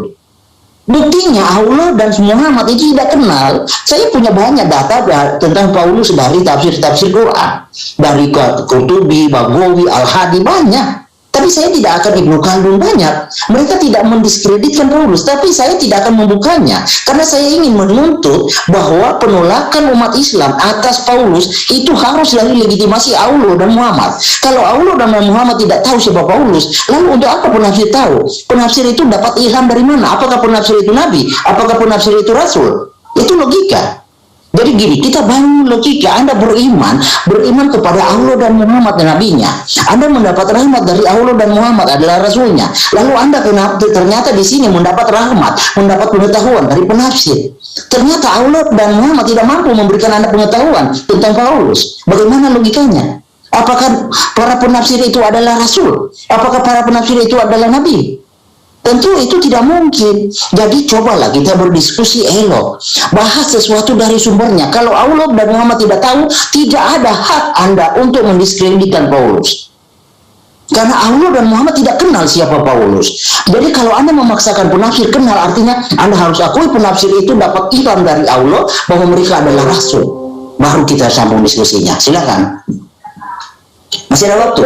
F: Buktinya Allah dan Muhammad itu tidak kenal. Saya punya banyak data tentang Paulus dari tafsir-tafsir Quran, dari Qurtubi, Baghawi, Al-Hadi, banyak. Tapi saya tidak akan Ibnu Khaldun, banyak. Mereka tidak mendiskreditkan Paulus, tapi saya tidak akan membukanya. Karena saya ingin menuntut bahwa penolakan umat Islam atas Paulus itu harus dari legitimasi Allah dan Muhammad. Kalau Allah dan Muhammad tidak tahu siapa Paulus, lalu untuk apa penafsir tahu? Penafsir itu dapat ilham dari mana? Apakah penafsir itu Nabi? Apakah penafsir itu Rasul? Itu logika. Jadi gini, kita bangun logika. Anda beriman kepada Allah dan Muhammad dan Nabi-Nya. Anda mendapat rahmat dari Allah dan Muhammad adalah Rasulnya. Lalu Anda ternyata di sini mendapat rahmat, mendapat pengetahuan dari penafsir. Ternyata Allah dan Muhammad tidak mampu memberikan Anda pengetahuan tentang Paulus. Bagaimana logikanya? Apakah para penafsir itu adalah Rasul? Apakah para penafsir itu adalah Nabi? Tentu itu tidak mungkin. Jadi cobalah kita berdiskusi elok, bahas sesuatu dari sumbernya. Kalau Allah dan Muhammad tidak tahu, tidak ada hak Anda untuk mendiskreditkan Paulus. Karena Allah dan Muhammad tidak kenal siapa Paulus. Jadi kalau Anda memaksakan penafsir kenal, artinya Anda harus akui penafsir itu dapat ilham dari Allah bahwa mereka adalah Rasul. Baru kita sambung diskusinya. Silakan. Masih ada waktu?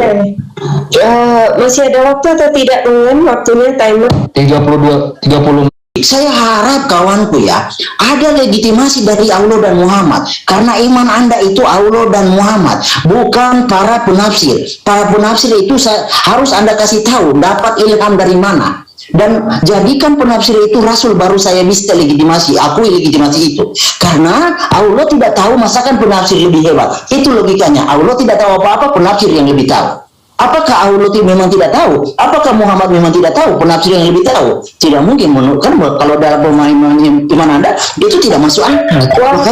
C: Masih ada waktu atau tidak dengan waktunya timer?
F: 30. Saya harap kawanku ya, ada legitimasi dari Allah dan Muhammad. Karena iman Anda itu Allah dan Muhammad, bukan para penafsir. Para penafsir itu harus Anda kasih tahu dapat ilham dari mana. Dan jadikan penafsir itu Rasul, baru saya bisa legitimasi, akui legitimasi itu. Karena Allah tidak tahu, masakan penafsir lebih hebat. Itu logikanya. Allah tidak tahu apa-apa, penafsir yang lebih tahu. Apakah Allah memang tidak tahu? Apakah Muhammad memang tidak tahu? Penafsir yang lebih tahu. Tidak mungkin, kan kalau dalam pemahaman iman Anda itu tidak masuk akal.
C: Waktu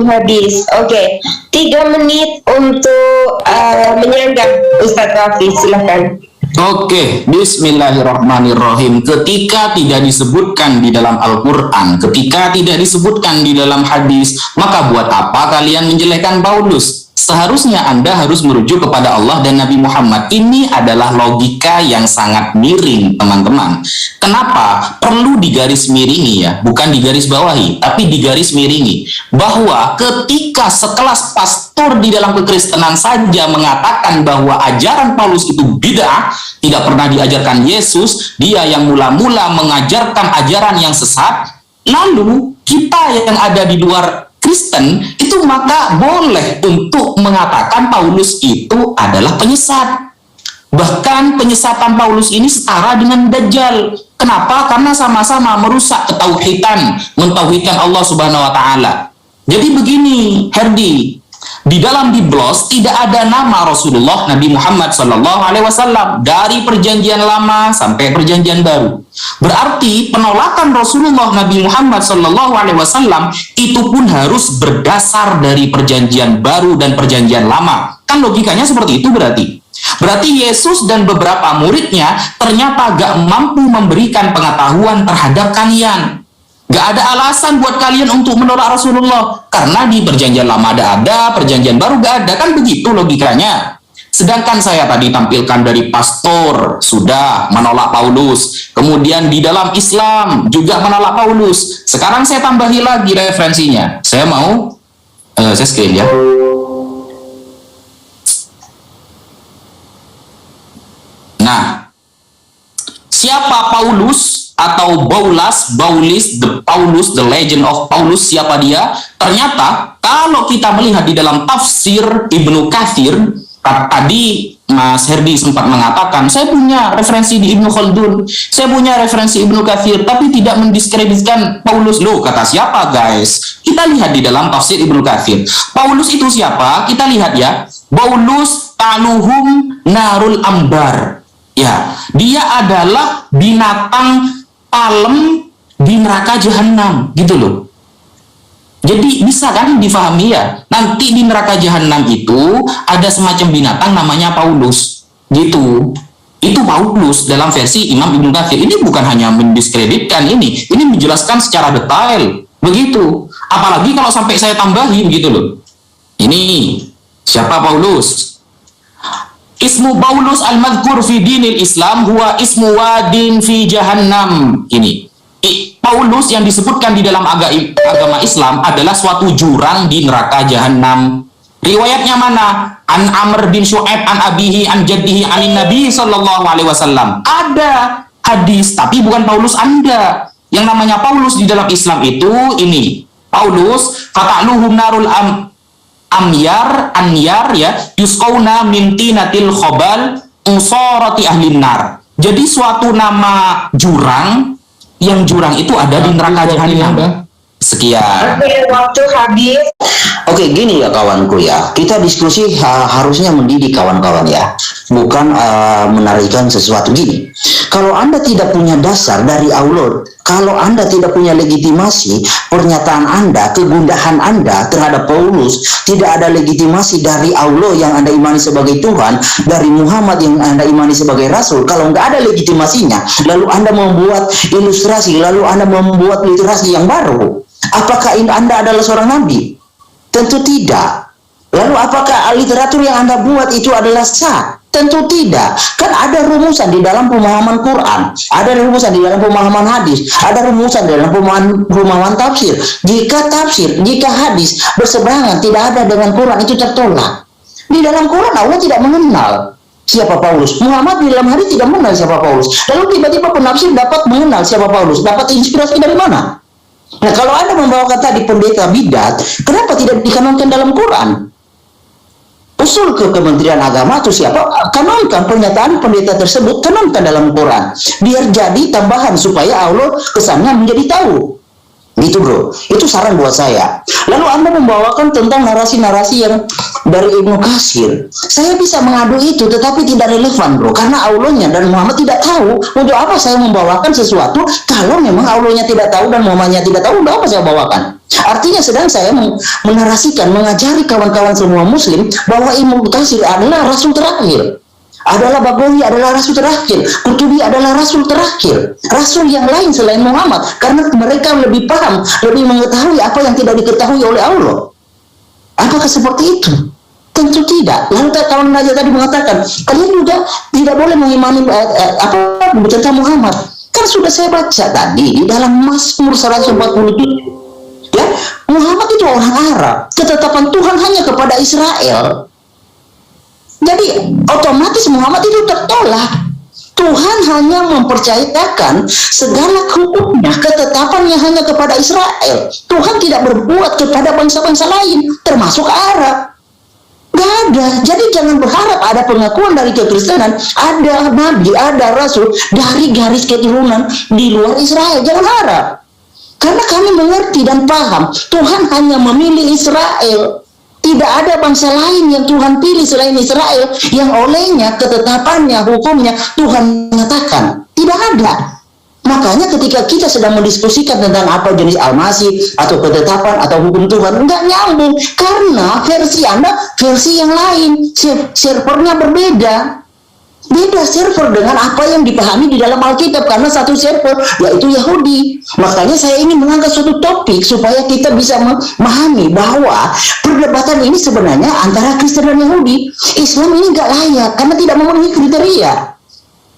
C: habis. Oke, 3 menit untuk menyanggah Ustadz Rafi, silahkan.
B: Oke, bismillahirrahmanirrahim. Ketika tidak disebutkan di dalam Al-Quran, ketika tidak disebutkan di dalam hadis, maka buat apa kalian menjelekkan Paulus? Seharusnya Anda harus merujuk kepada Allah dan Nabi Muhammad. Ini adalah logika yang sangat miring, teman-teman. Kenapa? Perlu digaris miringi ya, bukan digaris bawahi, tapi digaris miringi. Bahwa ketika sekelas pastor di dalam kekristenan saja mengatakan bahwa ajaran Paulus itu bid'ah, tidak pernah diajarkan Yesus, dia yang mula-mula mengajarkan ajaran yang sesat, lalu kita yang ada di luar Kristen itu maka boleh untuk mengatakan Paulus itu adalah penyesat. Bahkan penyesatan Paulus ini setara dengan Dajjal. Kenapa? Karena sama-sama merusak ketauhidan, mentauhidkan Allah Subhanahu wa taala. Jadi begini, Herdi, di dalam Biblos tidak ada nama Rasulullah Nabi Muhammad SAW dari perjanjian lama sampai perjanjian baru. Berarti penolakan Rasulullah Nabi Muhammad SAW itu pun harus berdasar dari perjanjian baru dan perjanjian lama. Kan logikanya seperti itu berarti. Berarti Yesus dan beberapa muridnya ternyata gak mampu memberikan pengetahuan terhadap kalian. Gak ada alasan buat kalian untuk menolak Rasulullah. Karena di perjanjian lama ada, perjanjian baru gak ada. Kan begitu logikanya. Sedangkan saya tadi tampilkan dari pastor, sudah menolak Paulus. Kemudian di dalam Islam juga menolak Paulus. Sekarang saya tambahi lagi referensinya. Saya mau, saya screen ya. Nah, siapa Paulus? Atau Paulus, the legend of Paulus, siapa dia? Ternyata kalau kita melihat di dalam tafsir Ibnu Katsir, tadi Mas Herdi sempat mengatakan, saya punya referensi di Ibnu Khaldun, saya punya referensi Ibnu Katsir, tapi tidak mendiskreditkan Paulus. Loh, kata siapa guys? Kita lihat di dalam tafsir Ibnu Katsir. Paulus itu siapa? Kita lihat ya. Paulus taluhum narul ambar. Ya, dia adalah binatang palem di neraka jahanam, gitu loh. Jadi bisa kan difahami ya, nanti di neraka jahanam itu ada semacam binatang namanya Paulus, gitu. Itu Paulus dalam versi Imam Ibnu Katsir. Ini bukan hanya mendiskreditkan ini menjelaskan secara detail, begitu. Apalagi kalau sampai saya tambahin gitu loh. Ini siapa Paulus? Ismu Paulus al-madhkur fi dinil Islam huwa ismu wadin fi jahannam. Ini Paulus yang disebutkan di dalam agama Islam adalah suatu jurang di neraka jahanam. Riwayatnya mana? An Amr bin Shu'aib an abihi an jaddihi anin Nabi sallallahu alaihi wasallam. Ada hadis, tapi bukan Paulus Anda. Yang namanya Paulus di dalam Islam itu ini. Paulus fata'luhum narul anyar ya, yusqauna min tinatil khobal usarati ahlin nar. Jadi suatu nama jurang, yang jurang itu ada di neraka jahanam. Sekian.
C: Oke, waktu habis.
F: Oke, gini ya kawanku ya, kita diskusi harusnya mendidik kawan-kawan ya, bukan menarikan sesuatu gini. Kalau Anda tidak punya dasar dari Allah, kalau Anda tidak punya legitimasi, pernyataan Anda, kegundahan Anda terhadap Paulus, tidak ada legitimasi dari Allah yang Anda imani sebagai Tuhan, dari Muhammad yang Anda imani sebagai Rasul, kalau nggak ada legitimasinya, lalu Anda membuat ilustrasi, lalu Anda membuat literasi yang baru, apakah Anda adalah seorang Nabi? Tentu tidak. Lalu apakah literatur yang Anda buat itu adalah sah? Tentu tidak. Kan ada rumusan di dalam pemahaman Quran, ada rumusan di dalam pemahaman hadis, ada rumusan di dalam pemahaman tafsir. Jika hadis berseberangan tidak ada dengan Quran, itu tertolak. Di dalam Quran Allah tidak mengenal siapa Paulus. Muhammad di dalam hadis tidak mengenal siapa Paulus. Lalu tiba-tiba penafsir dapat mengenal siapa Paulus. Dapat inspirasi dari mana? Nah, kalau Anda membawakan tadi pendeta bidat, kenapa tidak dikanonkan dalam Quran? Usul ke Kementerian Agama atau siapa, kanonkan pernyataan pendeta tersebut, kanonkan dalam Quran. Biar jadi tambahan supaya Allah kesannya menjadi tahu. Gitu bro, itu saran buat saya. Lalu Anda membawakan tentang narasi-narasi yang dari Ibnu Katsir. Saya bisa mengadu itu, tetapi tidak relevan bro, karena Allahnya dan Muhammad tidak tahu. Untuk apa saya membawakan sesuatu kalau memang Allahnya tidak tahu dan Muhammadnya tidak tahu? Untuk apa saya bawakan? Artinya sedang saya menarasikan, mengajari kawan-kawan semua muslim bahwa Ibnu Katsir adalah rasul terakhir, adalah Bagawi adalah rasul terakhir, Qurtubi adalah rasul terakhir, rasul yang lain selain Muhammad, karena mereka lebih paham, lebih mengetahui apa yang tidak diketahui oleh Allah. Apakah seperti itu? Tentu tidak. Lalu kawan Naja tadi mengatakan kalian juga tidak boleh mengimani apa tentang Muhammad. Kan sudah saya baca tadi di dalam Mazmur 147 ya, Muhammad itu orang Arab, ketetapan Tuhan hanya kepada Israel. Jadi otomatis Muhammad itu tertolak. Tuhan hanya mempercayakan segala hukumnya, ketetapannya hanya kepada Israel. Tuhan tidak berbuat kepada bangsa-bangsa lain, termasuk Arab. Gak ada. Jadi jangan berharap ada pengakuan dari kekristenan, ada nabi, ada rasul dari garis keturunan di luar Israel. Jangan harap. Karena kami mengerti dan paham, Tuhan hanya memilih Israel. Tidak ada bangsa lain yang Tuhan pilih selain Israel, yang olehnya, ketetapannya, hukumnya Tuhan nyatakan. Tidak ada. Makanya ketika kita sedang mendiskusikan tentang apa jenis Al-Masih atau ketetapan atau hukum Tuhan, enggak nyambung. Karena versi Anda versi yang lain, servernya berbeda. Beda server dengan apa yang dipahami di dalam Alkitab, karena satu server yaitu Yahudi. Makanya saya ingin mengangkat suatu topik supaya kita bisa memahami bahwa perdebatan ini sebenarnya antara Kristen dan Yahudi. Islam ini nggak layak karena tidak memenuhi kriteria.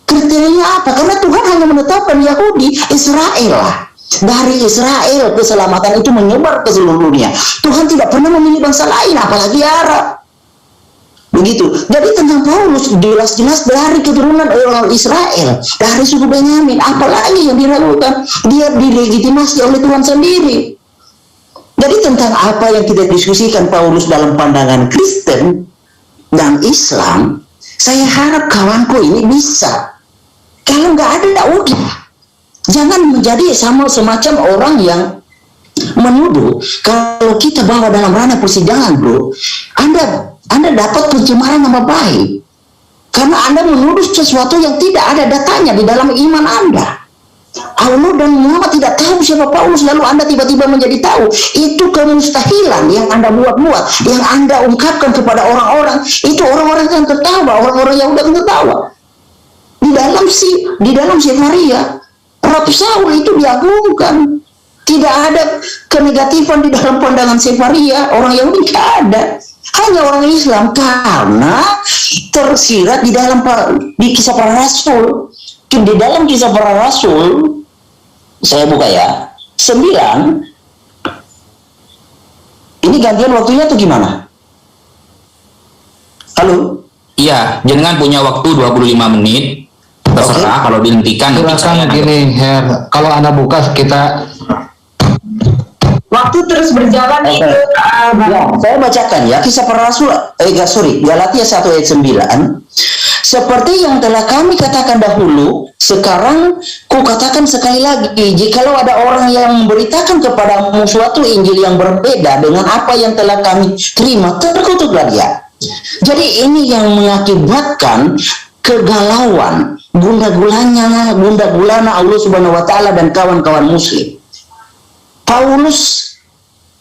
F: Kriterianya apa? Karena Tuhan hanya menetapkan Yahudi, Israel lah. Dari Israel keselamatan itu menyebar ke seluruh dunia. Tuhan tidak pernah memilih bangsa lain, apalagi Arab. Begitu. Jadi tentang Paulus jelas-jelas dari keturunan orang Israel, dari suku Benyamin. Apalagi yang diragukan, dia dilegitimasi oleh Tuhan sendiri. Jadi tentang apa yang kita diskusikan Paulus dalam pandangan Kristen dan Islam, saya harap kawanku ini bisa. Kalau nggak ada, udah. Jangan menjadi semacam orang yang menuduh. Kalau kita bawa dalam ranah persidangan bro, Anda dapat pencemaran nama baik karena Anda menuduh sesuatu yang tidak ada datanya di dalam iman Anda. Allah dan Muhammad tidak tahu siapa Paulus, lalu Anda tiba-tiba menjadi tahu. Itu kemustahilan yang Anda buat-buat, yang Anda ungkapkan kepada orang-orang. Itu orang-orang yang tertawa, orang-orang yang udah tertawa. Di dalam Sefaria, Rabb Saul itu diagungkan. Tidak ada kenegatifan di dalam pandangan Sefaria. Orang Yahudi tidak ada. Hanya orang Islam, karena tersirat di Kisah Para Rasul. Di dalam Kisah Para Rasul, saya buka ya, 9. Ini gantian waktunya atau gimana? Halo?
B: Iya, jenengan punya waktu 25 menit. Terserah, kalau dihentikan.
G: Silakan gini, Her. Kalau Anda buka, kita
C: Waktu terus berjalan itu.
F: Ya, saya bacakan ya, Kisah Para Rasul, Galatia 1 ayat 9. Seperti yang telah kami katakan dahulu, sekarang ku katakan sekali lagi, jikalau ada orang yang memberitakan kepadamu suatu Injil yang berbeda dengan apa yang telah kami terima, terkutuklah dia. Jadi ini yang mengakibatkan kegalauan, gunda gulana Allah Subhanahu wa taala dan kawan-kawan muslim. Paulus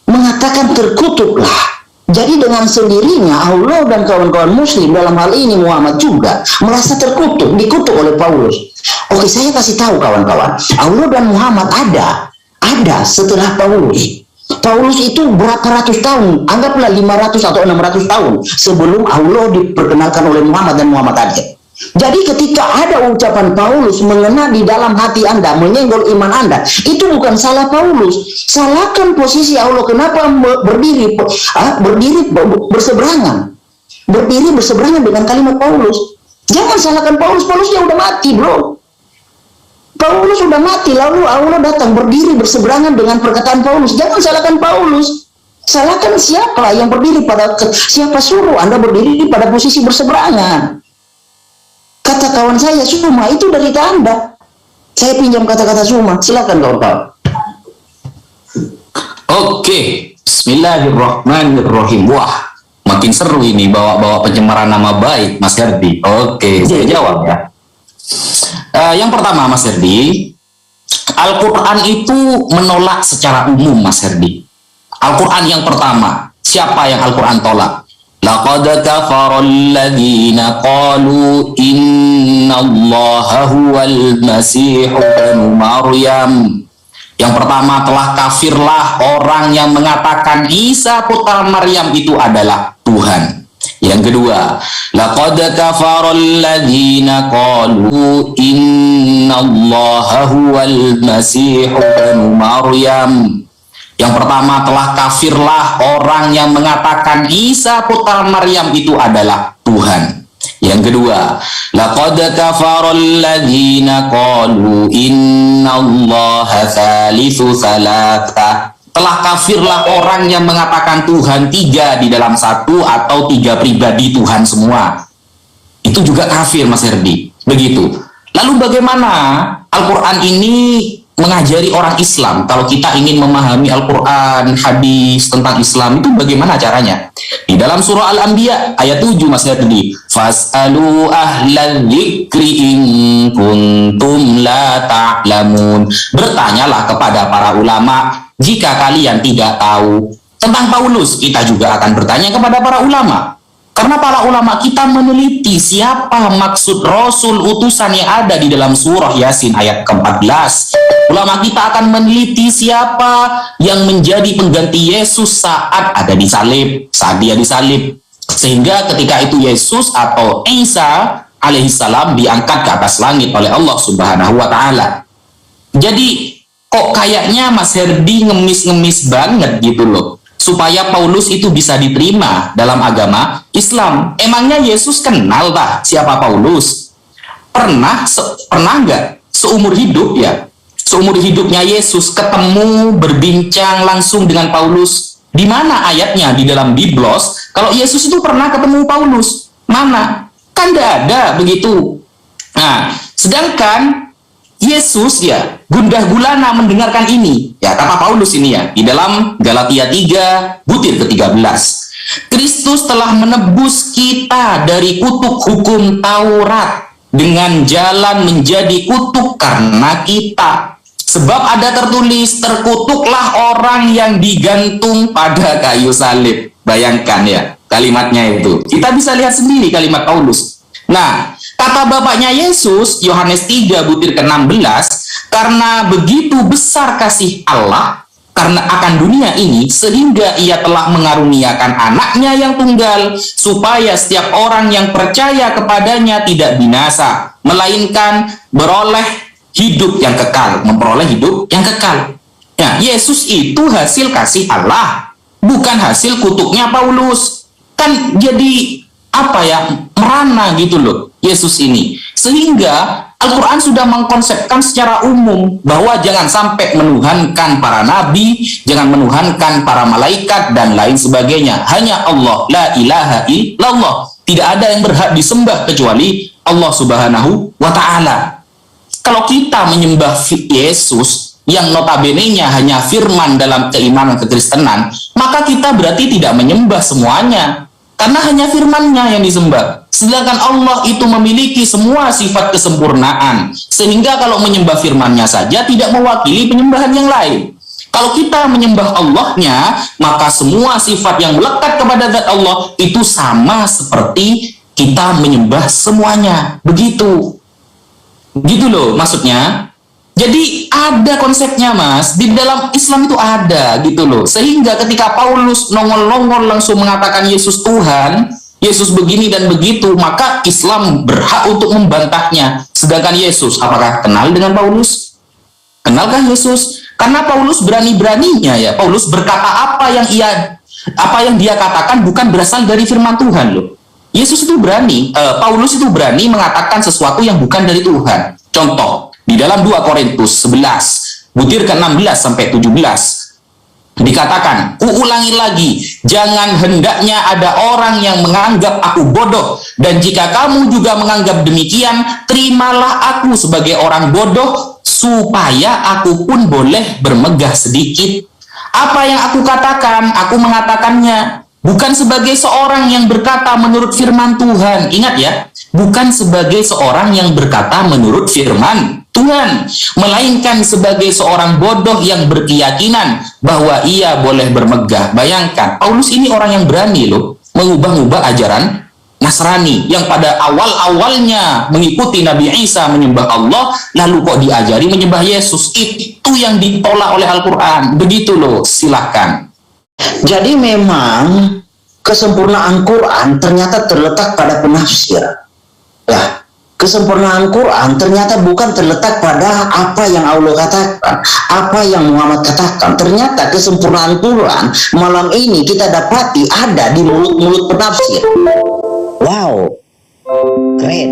F: mengatakan terkutuklah. Jadi dengan sendirinya Allah dan kawan-kawan muslim, dalam hal ini Muhammad juga, merasa dikutuk oleh Paulus. Oke, saya kasih tahu kawan-kawan, Allah dan Muhammad ada setelah Paulus. Paulus itu berapa ratus tahun, anggaplah 500 atau 600 tahun sebelum Allah diperkenalkan oleh Muhammad dan Muhammad ada. Jadi ketika ada ucapan Paulus mengena di dalam hati Anda, menyenggol iman Anda, itu bukan salah Paulus. Salahkan posisi Allah. Kenapa berdiri berseberangan? Berdiri berseberangan dengan kalimat Paulus. Jangan salahkan Paulus. Paulusnya udah mati, bro. Paulus sudah mati, lalu Allah datang berdiri berseberangan dengan perkataan Paulus. Jangan salahkan Paulus. Salahkan siapa yang berdiri siapa suruh Anda berdiri pada posisi berseberangan. Kata kawan saya, Suma, itu dari Anda. Saya pinjam kata-kata Suma. Silakan kawan-kawan.
B: Oke, bismillahirrahmanirrahim. Wah, makin seru ini bawa pencemaran nama baik, Mas Herdi. Oke, saya jawab ya. Yang pertama, Mas Herdi, Al-Quran itu menolak secara umum, Mas Herdi. Al-Quran yang pertama, siapa yang Al-Quran tolak? Laqad kafara alladhina qalu innallaha huwal masihu ibnu Maryam. Yang pertama, telah kafirlah orang yang mengatakan Isa putra Maryam itu adalah Tuhan. Yang kedua, laqad kafara alladhina qalu innallaha huwal masihu ibnu Maryam. Yang pertama, telah kafirlah orang yang mengatakan Isa putra Maryam itu adalah Tuhan. Yang kedua, laqad kafara alladhina qalu innallaha thalithu thalatha. Telah kafirlah orang yang mengatakan Tuhan 3 di dalam 1 atau 3 pribadi Tuhan semua. Itu juga kafir, Mas Herdi. Begitu. Lalu bagaimana Al-Quran ini mengajari orang Islam? Kalau kita ingin memahami Al-Quran, hadis tentang Islam, itu bagaimana caranya? Di dalam surah Al-Anbiya ayat 7, Mas Herdi, fas'alu ahlal dzikri in kuntum la ta'lamun. Bertanyalah kepada para ulama jika kalian tidak tahu. Tentang Paulus, kita juga akan bertanya kepada para ulama. Karena para ulama kita meneliti siapa maksud Rasul utusan yang ada di dalam surah Yasin ayat ke-14. Ulama kita akan meneliti siapa yang menjadi pengganti Yesus saat ada disalib, saat dia disalib. Sehingga ketika itu Yesus atau Isa alaihissalam diangkat ke atas langit oleh Allah Subhanahu wa taala. Jadi kok kayaknya Mas Herdi ngemis-ngemis banget gitu loh, supaya Paulus itu bisa diterima dalam agama Islam. Emangnya Yesus kenal tak siapa Paulus? Pernah nggak seumur hidup ya? Seumur hidupnya Yesus ketemu, berbincang langsung dengan Paulus. Di mana ayatnya di dalam Biblos kalau Yesus itu pernah ketemu Paulus? Mana? Kan nggak ada begitu. Nah, sedangkan Yesus ya gundah gulana mendengarkan ini, ya kata Paulus ini ya di dalam Galatia 3 butir ke-13. Kristus telah menebus kita dari kutuk hukum Taurat dengan jalan menjadi kutuk karena kita. Sebab ada tertulis, terkutuklah orang yang digantung pada kayu salib. Bayangkan ya kalimatnya itu. Kita bisa lihat sendiri kalimat Paulus. Nah, kata bapaknya Yesus, Yohanes 3 butir ke-16, karena begitu besar kasih Allah karena akan dunia ini, sehingga ia telah mengaruniakan anaknya yang tunggal, supaya setiap orang yang percaya kepadanya tidak binasa, melainkan beroleh hidup yang kekal, memperoleh hidup yang kekal. Nah, Yesus itu hasil kasih Allah, bukan hasil kutuknya Paulus. Kan jadi apa ya, merana gitu loh Yesus ini. Sehingga Al-Quran sudah mengkonsepkan secara umum bahwa jangan sampai menuhankan para nabi, jangan menuhankan para malaikat dan lain sebagainya. Hanya Allah, la ilaha illallah. Tidak ada yang berhak disembah kecuali Allah Subhanahu wa ta'ala. Kalau kita menyembah Yesus yang notabene-nya hanya firman dalam keimanan kekristenan, maka kita berarti tidak menyembah semuanya, karena hanya firman-Nya yang disembah. Sedangkan Allah itu memiliki semua sifat kesempurnaan, sehingga kalau menyembah firman-Nya saja tidak mewakili penyembahan yang lain. Kalau kita menyembah Allah-Nya, maka semua sifat yang melekat kepada zat Allah itu sama seperti kita menyembah semuanya. Begitu. Gitu loh maksudnya. Jadi ada konsepnya mas, di dalam Islam itu ada gitu loh. Sehingga ketika Paulus nongol-nongol langsung mengatakan Yesus Tuhan, Yesus begini dan begitu, maka Islam berhak untuk membantahnya. Sedangkan Yesus, apakah kenal dengan Paulus? Kenalkah Yesus? Karena Paulus berani-beraninya ya, Paulus berkata apa yang dia katakan bukan berasal dari firman Tuhan loh. Yesus itu berani, Paulus itu berani mengatakan sesuatu yang bukan dari Tuhan. Contoh, di dalam 2 Korintus 11, butir ke-16 sampai 17, dikatakan, "Kuulangi lagi, jangan hendaknya ada orang yang menganggap aku bodoh, dan jika kamu juga menganggap demikian, terimalah aku sebagai orang bodoh, supaya aku pun boleh bermegah sedikit. Apa yang aku katakan, aku mengatakannya bukan sebagai seorang yang berkata menurut firman Tuhan." Ingat ya, bukan sebagai seorang yang berkata menurut firman Tuhan, melainkan sebagai seorang bodoh yang berkeyakinan bahwa ia boleh bermegah. Bayangkan, Paulus ini orang yang berani loh, mengubah-ubah ajaran Nasrani yang pada awal-awalnya mengikuti Nabi Isa menyembah Allah, lalu kok diajari menyembah Yesus. Itu yang ditolak oleh Al-Quran. Begitu loh, silahkan.
F: Jadi memang kesempurnaan Quran ternyata terletak pada penafsir. Ya, kesempurnaan Quran ternyata bukan terletak pada apa yang Allah katakan, apa yang Muhammad katakan. Ternyata kesempurnaan Quran malam ini kita dapati ada di mulut-mulut penafsir. Wow, keren.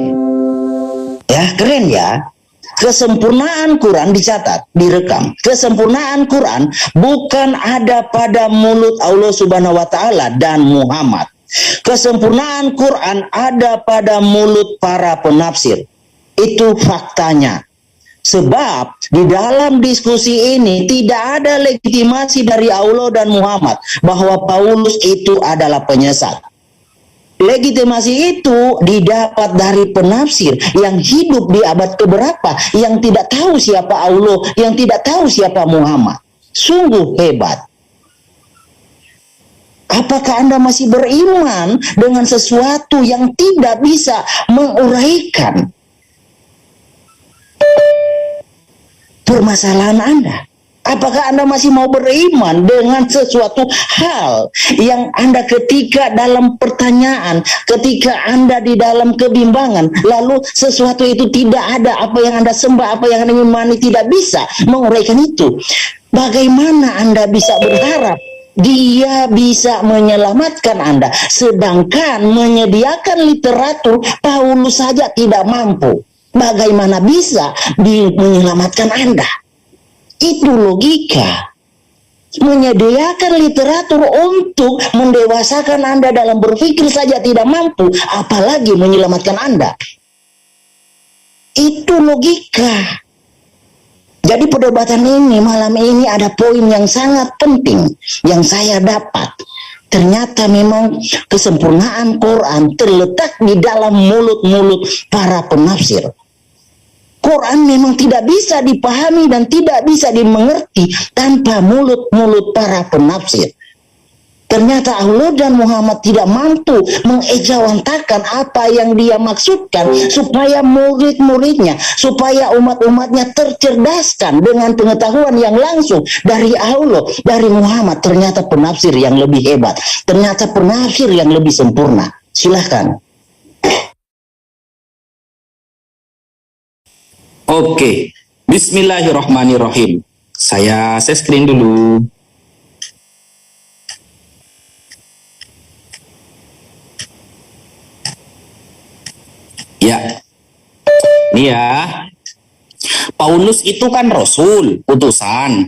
F: Ya, keren ya. Kesempurnaan Quran dicatat, direkam. Kesempurnaan Quran bukan ada pada mulut Allah Subhanahu wa taala dan Muhammad. Kesempurnaan Quran ada pada mulut para penafsir. Itu faktanya. Sebab di dalam diskusi ini tidak ada legitimasi dari Allah dan Muhammad bahwa Paulus itu adalah penyesat. Legitimasi itu didapat dari penafsir yang hidup di abad keberapa, yang tidak tahu siapa Allah, yang tidak tahu siapa Muhammad. Sungguh hebat. Apakah Anda masih beriman dengan sesuatu yang tidak bisa menguraikan permasalahan Anda? Apakah Anda masih mau beriman dengan sesuatu hal yang Anda ketika dalam pertanyaan, ketika Anda di dalam kebimbangan, lalu sesuatu itu tidak ada, apa yang Anda sembah, apa yang Anda imani tidak bisa menguraikan itu? Bagaimana Anda bisa berharap Dia bisa menyelamatkan Anda, sedangkan menyediakan literatur Paulus saja tidak mampu? Bagaimana bisa menyelamatkan Anda? Itu logika. Menyediakan literatur untuk mendewasakan Anda dalam berpikir saja tidak mampu, apalagi menyelamatkan Anda. Itu logika. Jadi perdebatan ini malam ini ada poin yang sangat penting yang saya dapat.
A: ternyata memang kesempurnaan Quran terletak di dalam mulut-mulut para penafsir. Quran memang tidak bisa dipahami dan tidak bisa dimengerti tanpa mulut-mulut para penafsir. Ternyata Allah dan Muhammad tidak mampu mengejawantakan apa yang dia maksudkan supaya murid-muridnya, supaya umat-umatnya tercerdaskan dengan pengetahuan yang langsung dari Allah, dari Muhammad. Ternyata penafsir yang lebih hebat, ternyata penafsir yang lebih sempurna. Silahkan.
B: Oke, Bismillahirrahmanirrahim. Saya share screen dulu. Ya, ini ya. Paulus itu kan Rasul, utusan.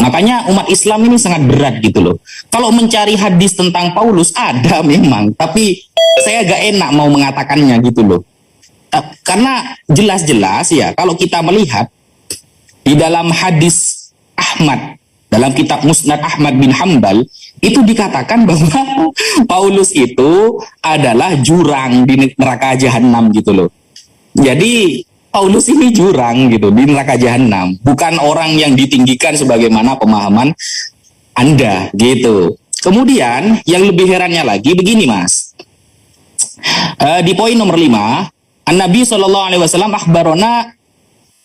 B: Makanya umat Islam ini sangat berat gitu loh. Kalau mencari hadis tentang Paulus ada memang, tapi saya gak enak mau mengatakannya gitu loh. Karena jelas-jelas ya, kalau kita melihat di dalam hadis Ahmad, dalam kitab Musnad Ahmad bin Hambal, itu dikatakan bahwa Paulus itu adalah jurang di neraka jahanam gitu loh. Jadi Paulus ini jurang gitu di neraka jahanam, bukan orang yang ditinggikan sebagaimana pemahaman Anda gitu. Kemudian yang lebih herannya lagi begini Mas, di poin nomor 5, An-Nabi SAW akhbarona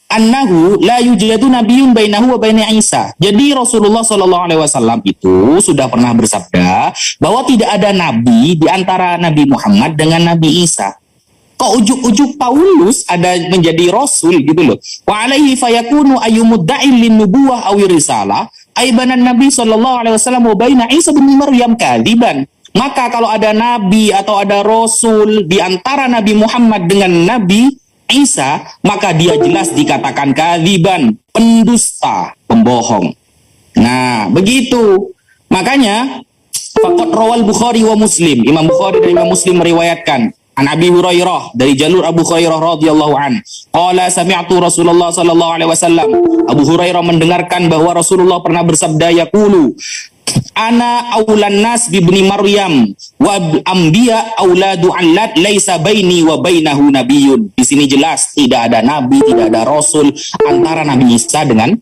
B: annahu la yujadu nabiyyun bainahu wa baina Isa. Jadi Rasulullah SAW itu sudah pernah bersabda bahwa tidak ada nabi di antara Nabi Muhammad dengan Nabi Isa. Kok ujuk-ujuk Paulus ada menjadi rasul gitu loh. Wa alaihi fayakunu ayyumudda'in lin-nubuwah aw risalah aibanan Nabi SAW wa baina Isa bin Maryam kadiban. Maka kalau ada nabi atau ada rasul di antara Nabi Muhammad dengan Nabi Isa, maka dia jelas dikatakan kadziban, pendusta, pembohong. Nah, begitu. Makanya faqad rawal Bukhari wa Muslim, Imam Bukhari dan Imam Muslim meriwayatkan an Abi Hurairah dari jalur Abu Hurairah radhiyallahu an. Qala sami'tu Rasulullah sallallahu alaihi wasallam. Abu Hurairah mendengarkan bahwa Rasulullah pernah bersabda yaqulu ana aulan nas bibni Maryam wa anbiya auladu allat laisa baini wa bainahu nabiyyun. Di sini jelas tidak ada nabi, tidak ada rasul antara Nabi Isa dengan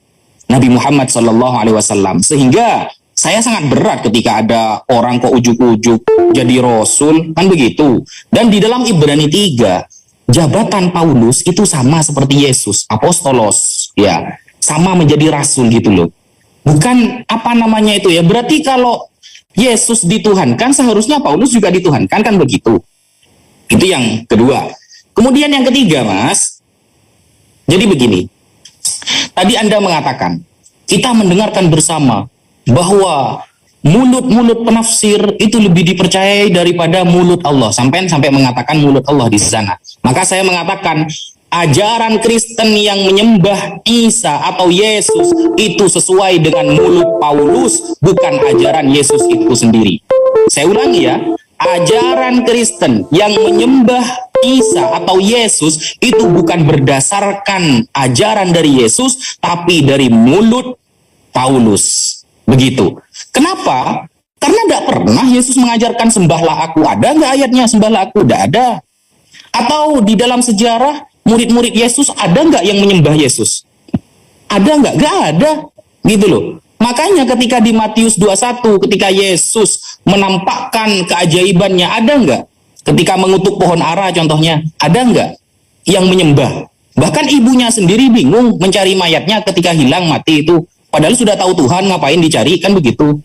B: Nabi Muhammad sallallahu alaihi wasallam. Sehingga saya sangat berat ketika ada orang kok ujuk-ujuk jadi rasul, kan begitu. Dan di dalam Ibrani 3, jabatan Paulus itu sama seperti Yesus, apostolos, ya, sama menjadi rasul gitu loh. Bukan apa namanya itu ya, berarti kalau Yesus dituhankan seharusnya Paulus juga dituhankan, kan begitu. Itu yang kedua. Kemudian yang ketiga Mas, jadi begini, tadi Anda mengatakan kita mendengarkan bersama bahwa mulut-mulut penafsir itu lebih dipercayai daripada mulut Allah, sampai mengatakan mulut Allah di sana. Maka saya mengatakan ajaran Kristen yang menyembah Isa atau Yesus itu sesuai dengan mulut Paulus, bukan ajaran Yesus itu sendiri. Saya ulangi ya, ajaran Kristen yang menyembah Isa atau Yesus itu bukan berdasarkan ajaran dari Yesus, tapi dari mulut Paulus. Begitu. Kenapa? Karena tidak pernah Yesus mengajarkan sembahlah aku. Ada nggak ayatnya sembahlah aku? Tidak ada. Atau di dalam sejarah murid-murid Yesus ada nggak yang menyembah Yesus? Ada nggak? Nggak ada. Gitu loh. Makanya ketika di Matius 21, ketika Yesus menampakkan keajaibannya, ada nggak? Ketika mengutuk pohon ara contohnya, ada nggak yang menyembah? Bahkan ibunya sendiri bingung mencari mayatnya ketika hilang mati itu. Padahal sudah tahu Tuhan, ngapain dicari, kan begitu.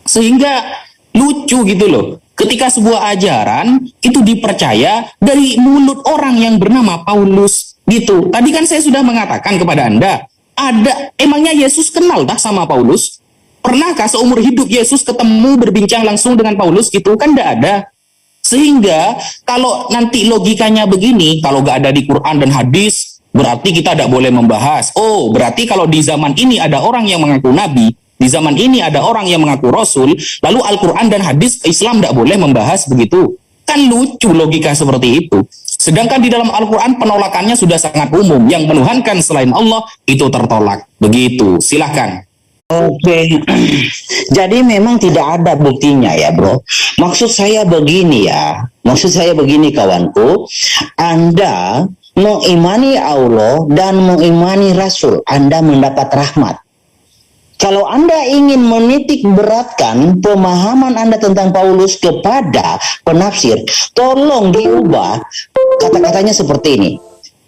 B: Sehingga lucu gitu loh. Ketika sebuah ajaran itu dipercaya dari mulut orang yang bernama Paulus gitu. Tadi kan saya sudah mengatakan kepada Anda, emangnya Yesus kenal tak sama Paulus? Pernahkah seumur hidup Yesus ketemu berbincang langsung dengan Paulus gitu? Kan tidak ada. Sehingga kalau nanti logikanya begini, kalau nggak ada di Quran dan hadis, berarti kita tidak boleh membahas. Oh, berarti kalau di zaman ini ada orang yang mengaku nabi, di zaman ini ada orang yang mengaku rasul, lalu Al-Quran dan hadis Islam tidak boleh membahas begitu. Kan lucu logika seperti itu. Sedangkan di dalam Al-Quran penolakannya sudah sangat umum. Yang menuhankan selain Allah itu tertolak. Begitu. Silahkan.
A: Oke, jadi memang tidak ada buktinya ya bro. Maksud saya begini kawanku, Anda mengimani Allah dan mengimani Rasul, Anda mendapat rahmat. Kalau Anda ingin menitik beratkan pemahaman Anda tentang Paulus kepada penafsir, tolong diubah kata-katanya seperti ini.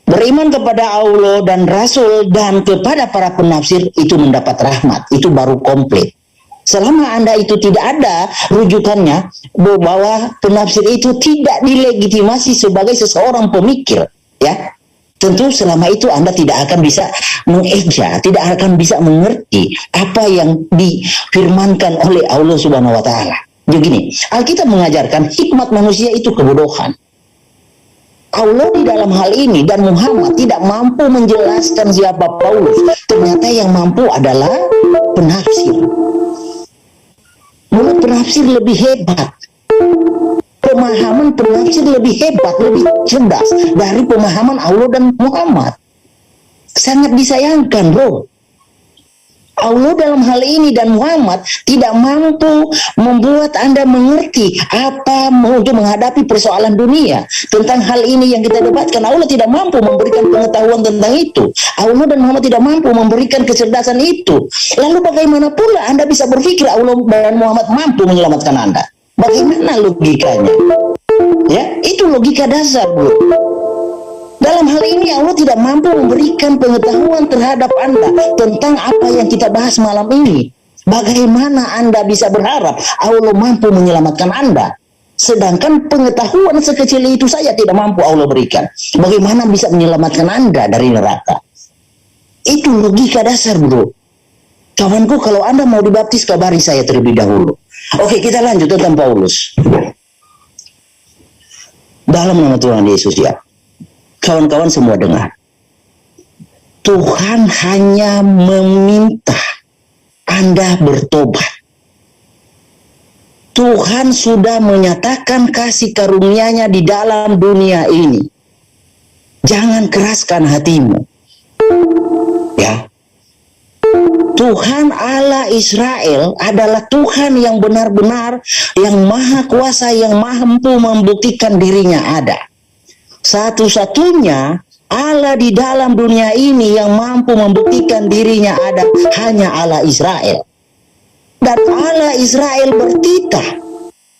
A: Beriman kepada Allah dan Rasul dan kepada para penafsir itu mendapat rahmat. Itu baru komplit. Selama Anda itu tidak ada rujukannya bahwa penafsir itu tidak dilegitimasi sebagai seseorang pemikir, ya. Tentu selama itu Anda tidak akan bisa mengeja, tidak akan bisa mengerti apa yang difirmankan oleh Allah Subhanahu wa taala. Begini, Alkitab mengajarkan hikmat manusia itu kebodohan. Allah di dalam hal ini dan Muhammad tidak mampu menjelaskan siapa Paulus. Ternyata yang mampu adalah penafsir. Menurut penafsir lebih hebat. Pemahaman penafsir lebih hebat, lebih cerdas dari pemahaman Allah dan Muhammad. Sangat disayangkan, bro. Allah dalam hal ini dan Muhammad tidak mampu membuat Anda mengerti apa untuk menghadapi persoalan dunia. Tentang hal ini yang kita debatkan, Allah tidak mampu memberikan pengetahuan tentang itu. Allah dan Muhammad tidak mampu memberikan kecerdasan itu. Lalu bagaimana pula Anda bisa berpikir Allah dan Muhammad mampu menyelamatkan Anda? Bagaimana logikanya? Ya, itu logika dasar, bro. Dalam hal ini Allah tidak mampu memberikan pengetahuan terhadap Anda tentang apa yang kita bahas malam ini. Bagaimana Anda bisa berharap Allah mampu menyelamatkan Anda? Sedangkan pengetahuan sekecil itu saya tidak mampu Allah berikan. Bagaimana bisa menyelamatkan Anda dari neraka? Itu logika dasar, bro. Kawanku, kalau Anda mau dibaptis, kabari saya terlebih dahulu. Oke, kita lanjut tentang Paulus. Dalam nama Tuhan Yesus, ya. Kawan-kawan semua dengar. Tuhan hanya meminta Anda bertobat. Tuhan sudah menyatakan kasih karunia-Nya di dalam dunia ini. Jangan keraskan hatimu. Ya. Tuhan Allah Israel adalah Tuhan yang benar-benar, yang maha kuasa, yang mampu membuktikan dirinya ada. Satu-satunya Allah di dalam dunia ini yang mampu membuktikan dirinya ada hanya Allah Israel. Dan Allah Israel bertitah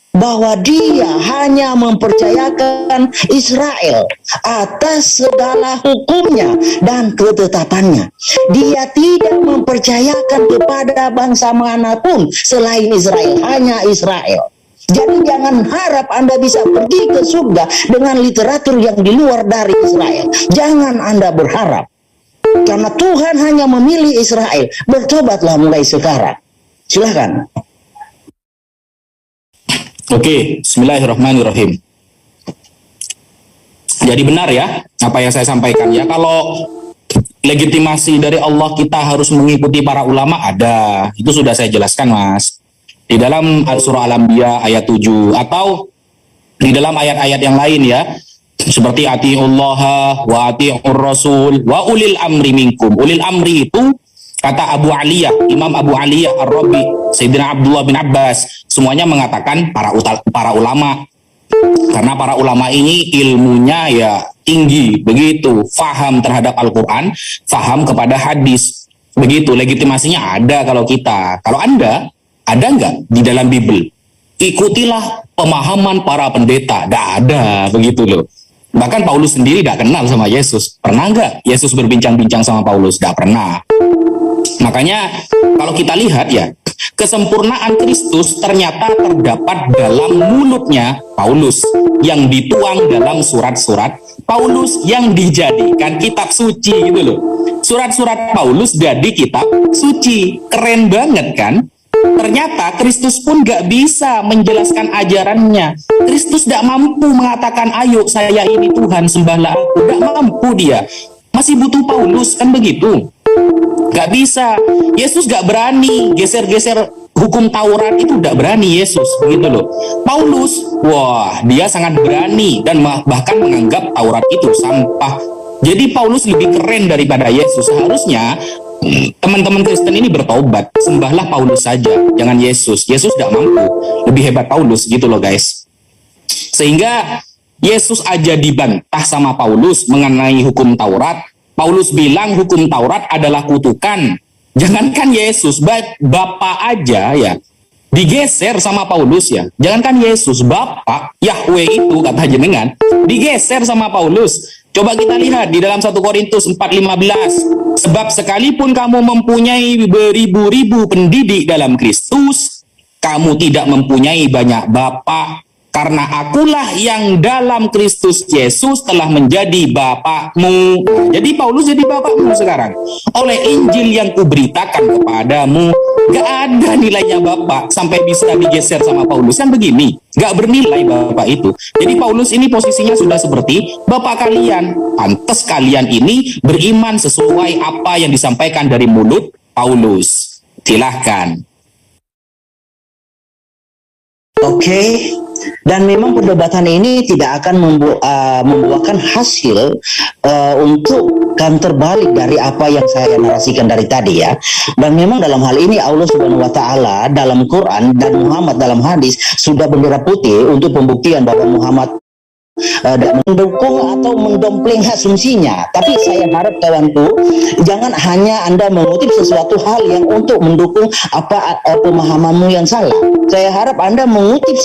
A: bahwa dia hanya mempercayakan Israel atas segala hukumnya dan ketetapannya. Dia tidak mempercayakan kepada bangsa manapun selain Israel, hanya Israel. Jadi jangan harap Anda bisa pergi ke surga dengan literatur yang di luar dari Israel. Jangan Anda berharap. Karena Tuhan hanya memilih Israel. Bertobatlah mulai sekarang. Silakan.
B: Oke, bismillahirrahmanirrahim. Jadi benar ya apa yang saya sampaikan ya. Kalau legitimasi dari Allah kita harus mengikuti para ulama ada. Itu sudah saya jelaskan, Mas. Di dalam surah Al-Anbiya ayat 7 atau di dalam ayat-ayat yang lain ya, seperti atiullaha wa atiur rasul wa ulil amri minkum. Ulil amri itu kata Abu Aliyah, Imam Abu Aliyah Ar-Rabi, Sayyidina Abdullah bin Abbas, semuanya mengatakan para ulama. Karena para ulama ini ilmunya ya tinggi, begitu, faham terhadap Al-Qur'an, faham kepada hadis. Begitu, legitimasinya ada kalau kita. Kalau Anda ada nggak di dalam Bible? Ikutilah pemahaman para pendeta. Nggak ada, begitu loh. Bahkan Paulus sendiri nggak kenal sama Yesus. Pernah nggak Yesus berbincang-bincang sama Paulus? Nggak pernah. Makanya kalau kita lihat ya, kesempurnaan Kristus ternyata terdapat dalam mulutnya Paulus yang dituang dalam surat-surat Paulus yang dijadikan kitab suci gitu loh. Surat-surat Paulus jadi kitab suci. Keren banget kan? Ternyata Kristus pun gak bisa menjelaskan ajarannya. Kristus gak mampu mengatakan, ayo saya ini Tuhan, sembahlah aku. Gak mampu dia. Masih butuh Paulus, kan begitu. Gak bisa. Yesus gak berani geser-geser hukum Taurat, itu gak berani Yesus, begitu loh. Paulus, wah, dia sangat berani dan bahkan menganggap Taurat itu sampah. Jadi Paulus lebih keren daripada Yesus. Seharusnya teman-teman Kristen ini bertobat, sembahlah Paulus saja, jangan Yesus. Yesus tidak mampu, lebih hebat Paulus gitu loh guys. Sehingga Yesus aja dibantah sama Paulus mengenai hukum Taurat. Paulus bilang hukum Taurat adalah kutukan. Jangankan Yesus, Bapak aja ya digeser sama Paulus ya. Jangankan Yesus, Bapak Yahweh itu kata jenengan digeser sama Paulus. Coba kita lihat di dalam 1 Korintus 4:15. Sebab sekalipun kamu mempunyai beribu-ribu pendidik dalam Kristus, kamu tidak mempunyai banyak bapa, karena akulah yang dalam Kristus Yesus telah menjadi bapakmu. Jadi Paulus jadi bapakmu sekarang. Oleh Injil yang kuberitakan kepadamu, gak ada nilainya bapak sampai bisa digeser sama Paulus. Yang begini, gak bernilai bapak itu. Jadi Paulus ini posisinya sudah seperti bapak kalian. Pantes kalian ini beriman sesuai apa yang disampaikan dari mulut Paulus. Silahkan.
A: Oke, dan memang perdebatan ini tidak akan membuahkan hasil untuk kan terbalik dari apa yang saya narasikan dari tadi ya. Dan memang dalam hal ini Allah Subhanahu wa taala dalam Quran dan Muhammad dalam hadis sudah bendera putih untuk pembuktian bahwa Muhammad mendukung atau mendompleng asumsinya. Tapi saya harap kawanku, jangan hanya Anda mengutip sesuatu hal yang untuk mendukung pemahamanmu yang salah. Saya harap Anda mengutip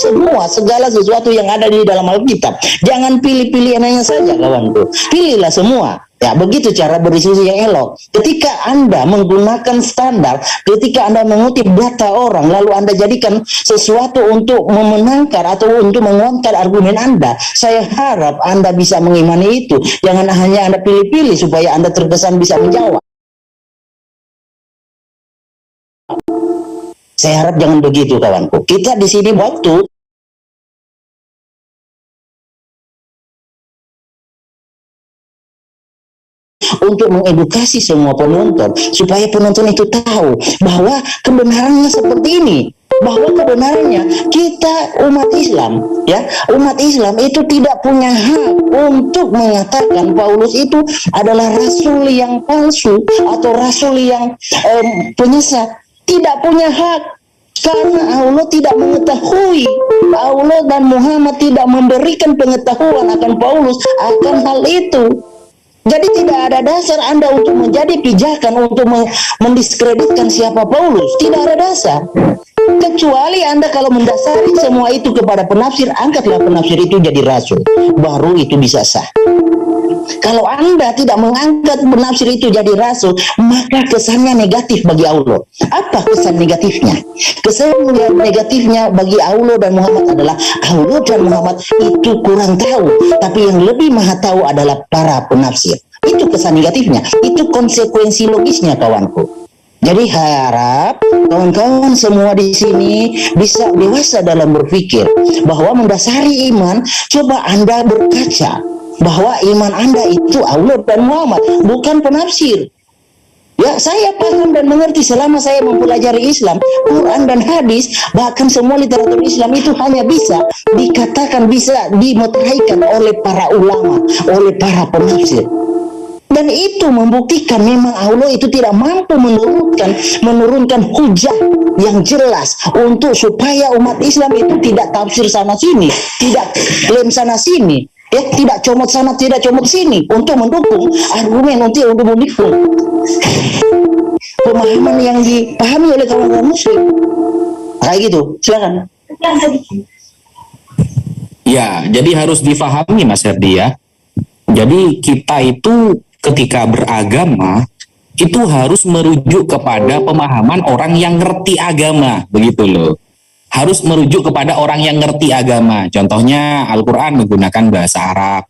A: segala sesuatu yang ada di dalam Alkitab. Jangan pilih-pilih enaknya saja kawanku. Pilihlah semua. Ya, begitu cara berdiskusi yang elok. Ketika Anda menggunakan standar, ketika Anda mengutip data orang, lalu Anda jadikan sesuatu untuk memenangkan atau untuk menguatkan argumen Anda, saya harap Anda bisa mengimani itu. Jangan hanya Anda pilih-pilih supaya Anda terkesan bisa menjawab. Saya harap jangan begitu kawanku. Kita di sini waktu untuk mengedukasi semua penonton supaya penonton itu tahu bahwa kebenarannya seperti ini, bahwa kebenarannya kita umat Islam ya, umat Islam itu tidak punya hak untuk mengatakan Paulus itu adalah rasul yang palsu atau rasul yang penyesat. Tidak punya hak, karena Allah tidak mengetahui, Allah dan Muhammad tidak memberikan pengetahuan akan Paulus akan hal itu. Jadi tidak ada dasar Anda untuk menjadi pijakan untuk mendiskreditkan siapa Paulus. Tidak ada dasar. Kecuali Anda kalau mendasari semua itu kepada penafsir, angkatlah penafsir itu jadi rasul. Baru itu bisa sah. Kalau Anda tidak mengangkat penafsir itu jadi rasul, maka kesannya negatif bagi Allah. Apa kesan negatifnya? Kesan negatifnya bagi Allah dan Muhammad adalah Allah dan Muhammad itu kurang tahu, tapi yang lebih maha tahu adalah para penafsir. Itu kesan negatifnya. Itu konsekuensi logisnya kawanku. Jadi harap kawan-kawan semua di sini bisa dewasa dalam berpikir bahwa mendasari iman, coba Anda berkaca bahwa iman Anda itu Allah dan Muhammad, bukan penafsir. Ya, saya paham dan mengerti selama saya mempelajari Islam, Quran dan hadis, bahkan semua literatur Islam itu hanya bisa dikatakan, bisa dimeteraikan oleh para ulama, oleh para penafsir. Dan itu membuktikan memang Allah itu tidak mampu menurunkan hujah yang jelas untuk supaya umat Islam itu tidak tafsir sana sini, tidak klaim sana sini, ya, tidak comot sana, tidak comot sini untuk mendukung argumen, untuk mendukung pemahaman yang dipahami oleh kawan-kawan muslim. Kayak gitu, silakan.
B: Ya, jadi harus difahami Mas Herdi ya. Jadi kita itu ketika beragama itu harus merujuk kepada pemahaman orang yang ngerti agama, begitu loh. Harus merujuk kepada orang yang ngerti agama. Contohnya Al-Quran menggunakan bahasa Arab.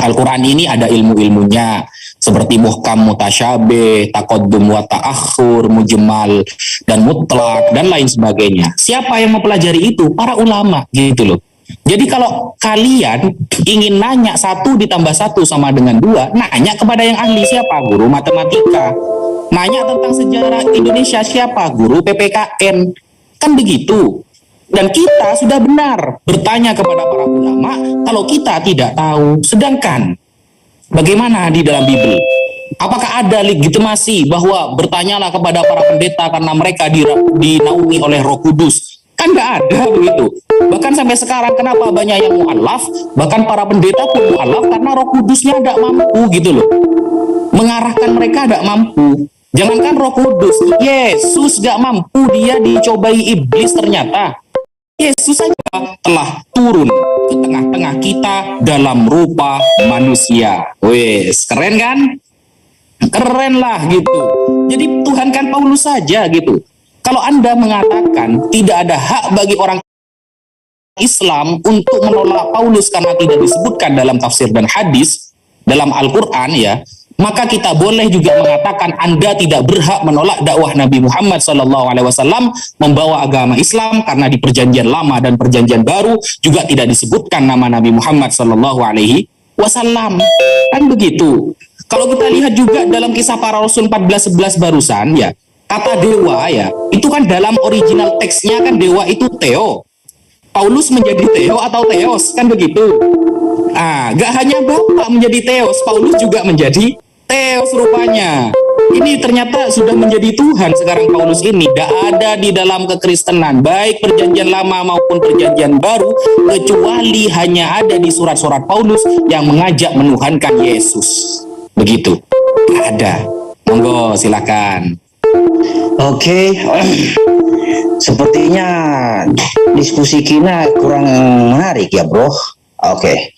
B: Al-Quran ini ada ilmu-ilmunya seperti muhkam, mutasyabih, taqaddum wa ta'akhur, mujmal dan mutlak dan lain sebagainya. Siapa yang mempelajari itu? Para ulama, gitu loh. Jadi kalau kalian ingin nanya 1 ditambah 1 sama dengan 2, nanya kepada yang ahli. Siapa? Guru matematika. Nanya tentang sejarah Indonesia, siapa? Guru PPKN. Kan begitu. Dan kita sudah benar bertanya kepada para ulama kalau kita tidak tahu. Sedangkan bagaimana di dalam Bible? Apakah ada legitimasi bahwa bertanyalah kepada para pendeta karena mereka dinaungi oleh Roh Kudus? Kan nggak ada begitu. Bahkan sampai sekarang kenapa banyak yang mu'alaf, bahkan para pendeta pun mu'alaf karena Roh Kudusnya tidak mampu gitu loh. Mengarahkan mereka tidak mampu. Jangankan Roh Kudus, Yesus nggak mampu, dia dicobai iblis ternyata. Yesus saja telah turun ke tengah-tengah kita dalam rupa manusia. Wes, keren kan? Keren lah gitu. Jadi Tuhan kan Paulus saja gitu. Kalau Anda mengatakan tidak ada hak bagi orang Islam untuk menolak Paulus karena tidak disebutkan dalam tafsir dan hadis dalam Al-Quran ya, maka kita boleh juga mengatakan Anda tidak berhak menolak dakwah Nabi Muhammad SAW membawa agama Islam karena di Perjanjian Lama dan Perjanjian Baru juga tidak disebutkan nama Nabi Muhammad SAW. Kan begitu. Kalau kita lihat juga dalam Kisah Para Rasul 14:11 barusan ya, kata dewa ya, itu kan dalam original teksnya kan dewa itu Theo. Paulus menjadi Theo atau Theos, kan begitu. Gak hanya Bapak menjadi Theos, Paulus juga menjadi Theos rupanya. Ini ternyata sudah menjadi Tuhan sekarang Paulus ini. Gak ada di dalam kekristenan, baik Perjanjian Lama maupun Perjanjian Baru, kecuali hanya ada di surat-surat Paulus yang mengajak menuhankan Yesus. Begitu. Gak ada. Monggo, silakan.
F: Oke, sepertinya diskusi kita kurang menarik ya bro. Oke,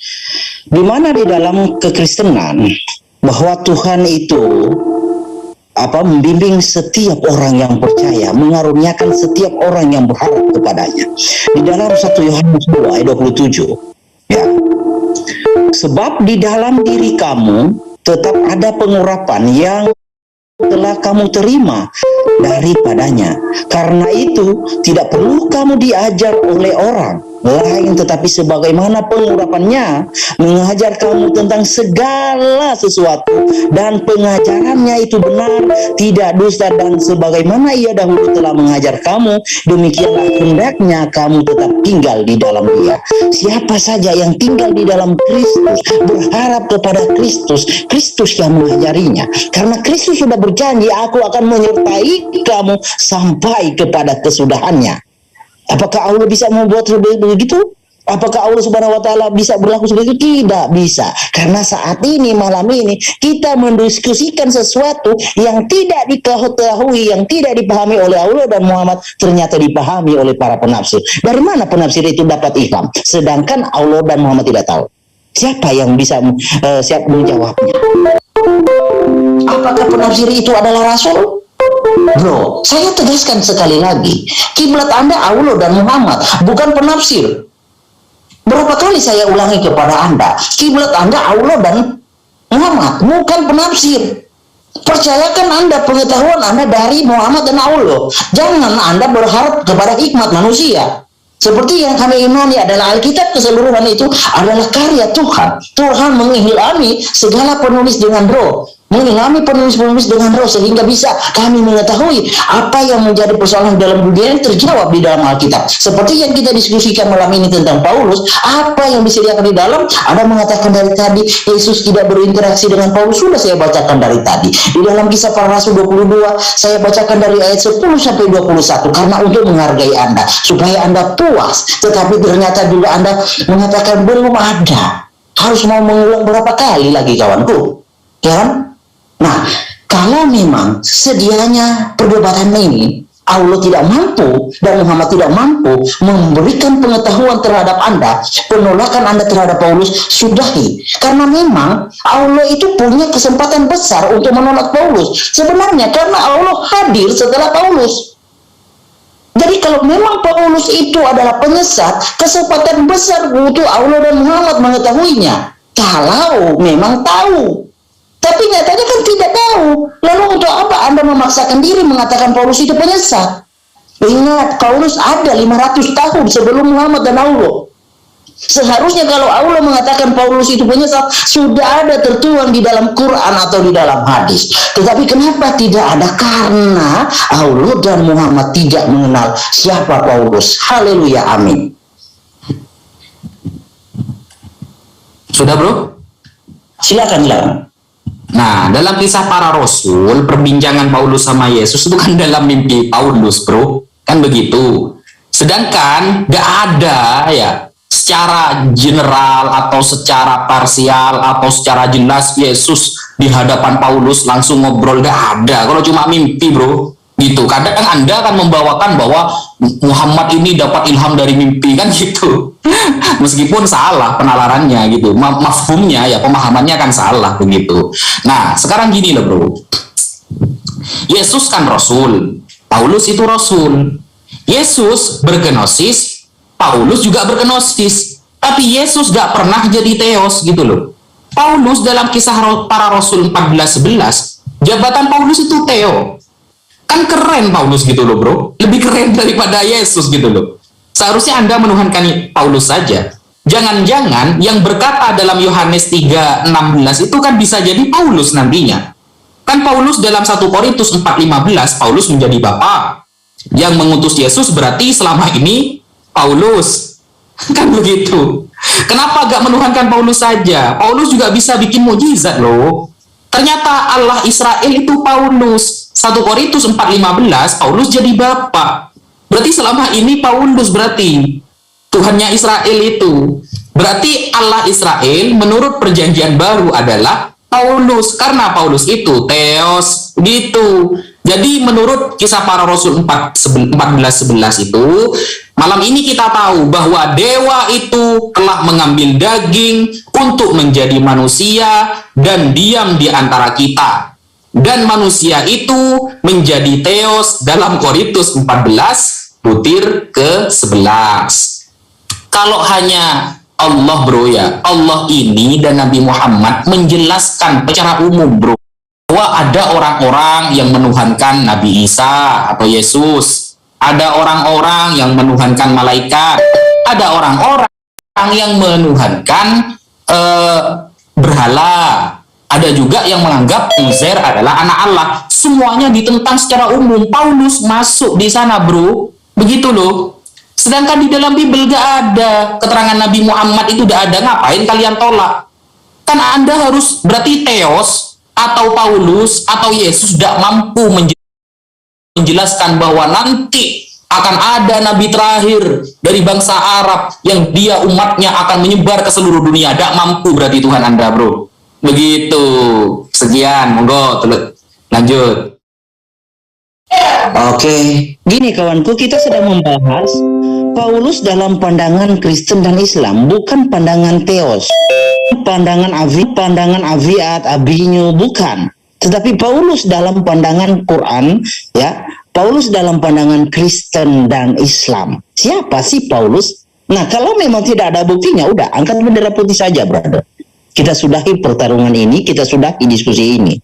F: di mana di dalam kekristenan bahwa Tuhan itu membimbing setiap orang yang percaya, mengaruniakan setiap orang yang berharap kepadanya. Di dalam 1 Yohanes 2 ayat 27 ya. Sebab di dalam diri kamu tetap ada pengurapan yang telah kamu terima daripadanya. Karena itu tidak perlu kamu diajar oleh orang lain, tetapi sebagaimana pengurapannya mengajar kamu tentang segala sesuatu, dan pengajarannya itu benar, tidak dusta, dan sebagaimana ia dahulu telah mengajar kamu, demikianlah hendaknya kamu tetap tinggal di dalam dia. Siapa saja yang tinggal di dalam Kristus, berharap kepada Kristus, Kristus yang mengajarinya. Karena Kristus sudah berjanji, aku akan menyertai kamu sampai kepada kesudahannya. Apakah Allah bisa membuat begitu? Apakah Allah Subhanahu wa Ta'ala bisa berlaku seperti itu? Tidak bisa. Karena saat ini, malam ini, kita mendiskusikan sesuatu yang tidak diketahui, yang tidak dipahami oleh Allah dan Muhammad, ternyata dipahami oleh para penafsir. Dari mana penafsir itu dapat ilham? Sedangkan Allah dan Muhammad tidak tahu. Siapa yang bisa siap menjawabnya? Apakah penafsir itu adalah Rasul? Bro, saya tegaskan sekali lagi, kiblat Anda Allah dan Muhammad, bukan penafsir. Berapa kali saya ulangi kepada Anda, kiblat Anda Allah dan Muhammad, bukan penafsir. Percayakan Anda pengetahuan Anda dari Muhammad dan Allah. Jangan Anda berharap kepada hikmat manusia. Seperti yang kami imani adalah Alkitab keseluruhan itu adalah karya Tuhan. Tuhan mengilhami segala penulis dengan roh, mengilhami penulis-penulis dengan roh, sehingga bisa kami mengetahui apa yang menjadi persoalan dalam dunia yang terjawab di dalam Alkitab. Seperti yang kita diskusikan malam ini tentang Paulus, apa yang disediakan di dalam, ada mengatakan dari tadi Yesus tidak berinteraksi dengan Paulus, sudah saya bacakan dari tadi. Di dalam Kisah Para Rasul 22, saya bacakan dari ayat 10 sampai 21, karena untuk menghargai Anda, supaya Anda puas. Tetapi ternyata juga Anda mengatakan belum ada. Harus mau mengulang berapa kali lagi kawanku? Ya kan? Nah, kalau memang sedianya perdebatan ini Allah tidak mampu dan Muhammad tidak mampu memberikan pengetahuan terhadap Anda, penolakan Anda terhadap Paulus, sudahi. Karena memang Allah itu punya kesempatan besar untuk menolak Paulus. Sebenarnya karena Allah hadir setelah Paulus. Jadi kalau memang Paulus itu adalah penyesat, kesempatan besar untuk Allah dan Muhammad mengetahuinya. Kalau memang tahu. Tapi nyatanya kan tidak tahu. Lalu untuk apa Anda memaksakan diri mengatakan Paulus itu penyesat? Ingat, Paulus ada 500 tahun sebelum Muhammad dan Allah. Seharusnya kalau Allah mengatakan Paulus itu penyesat, sudah ada tertuang di dalam Quran atau di dalam hadis. Tetapi kenapa tidak ada? Karena Allah dan Muhammad tidak mengenal siapa Paulus. Haleluya, amin.
B: Sudah bro?
F: Silakan.
B: Nah, Nah, dalam kisah para rasul, perbincangan Paulus sama Yesus itu kan dalam mimpi Paulus, bro. Kan begitu. Sedangkan gak ada ya secara general atau secara parsial atau secara jelas Yesus di hadapan Paulus langsung ngobrol, gak ada. Kalau cuma mimpi, bro, gitu. Kadang Anda akan membawakan bahwa Muhammad ini dapat ilham dari mimpi, kan gitu. Meskipun salah penalarannya gitu, mafhumnya ya, pemahamannya kan salah begitu. Nah, sekarang gini loh, bro. Yesus kan rasul, Paulus itu rasul. Yesus bergnosis, Paulus juga bergnosis. Tapi Yesus gak pernah jadi teos gitu loh. Paulus dalam kisah para rasul 14:11, jabatan Paulus itu teo. Kan keren Paulus gitu loh, bro. Lebih keren daripada Yesus gitu loh. Seharusnya Anda menuhankan Paulus saja. Jangan-jangan yang berkata dalam Yohanes 3:16 itu kan bisa jadi Paulus nantinya. Kan Paulus dalam 1 Korintus 4:15, Paulus menjadi bapa. Yang mengutus Yesus berarti selama ini Paulus. Kan begitu. Kenapa gak menuhankan Paulus saja? Paulus juga bisa bikin mukjizat loh. Ternyata Allah Israel itu Paulus. 1 Korintus 4:15, Paulus jadi bapa. Berarti selama ini Paulus berarti Tuhannya Israel itu. Berarti Allah Israel menurut perjanjian baru adalah Paulus. Karena Paulus itu Theos gitu. Jadi menurut kisah para rasul 14:11 itu, malam ini kita tahu bahwa dewa itu telah mengambil daging untuk menjadi manusia dan diam di antara kita. Dan manusia itu menjadi Theos dalam Korintus 14 butir ke-11. Kalau hanya Allah, bro, ya, Allah ini dan Nabi Muhammad menjelaskan secara umum, bro, bahwa ada orang-orang yang menuhankan Nabi Isa atau Yesus, ada orang-orang yang menuhankan malaikat, ada orang-orang yang menuhankan berhala, ada juga yang menganggap Uzair adalah anak Allah. Semuanya ditentang secara umum. Paulus masuk di sana, bro. Begitu loh. Sedangkan di dalam Bible gak ada keterangan Nabi Muhammad itu, gak ada. Ngapain kalian tolak? Kan Anda harus berarti Theos atau Paulus atau Yesus gak mampu menjelaskan bahwa nanti akan ada nabi terakhir dari bangsa Arab yang dia umatnya akan menyebar ke seluruh dunia. Gak mampu berarti Tuhan Anda, bro. Begitu. Sekian, monggo lanjut.
F: Oke.
A: Gini kawanku, kita sedang membahas Paulus dalam pandangan Kristen dan Islam, bukan pandangan Theos, pandangan Aviat, Abinyu, bukan. Tetapi Paulus dalam pandangan Quran, ya, Paulus dalam pandangan Kristen dan Islam. Siapa sih Paulus? Nah, kalau memang tidak ada buktinya, udah angkat bendera putih saja, brother. Kita sudahi pertarungan ini, kita sudahi diskusi ini.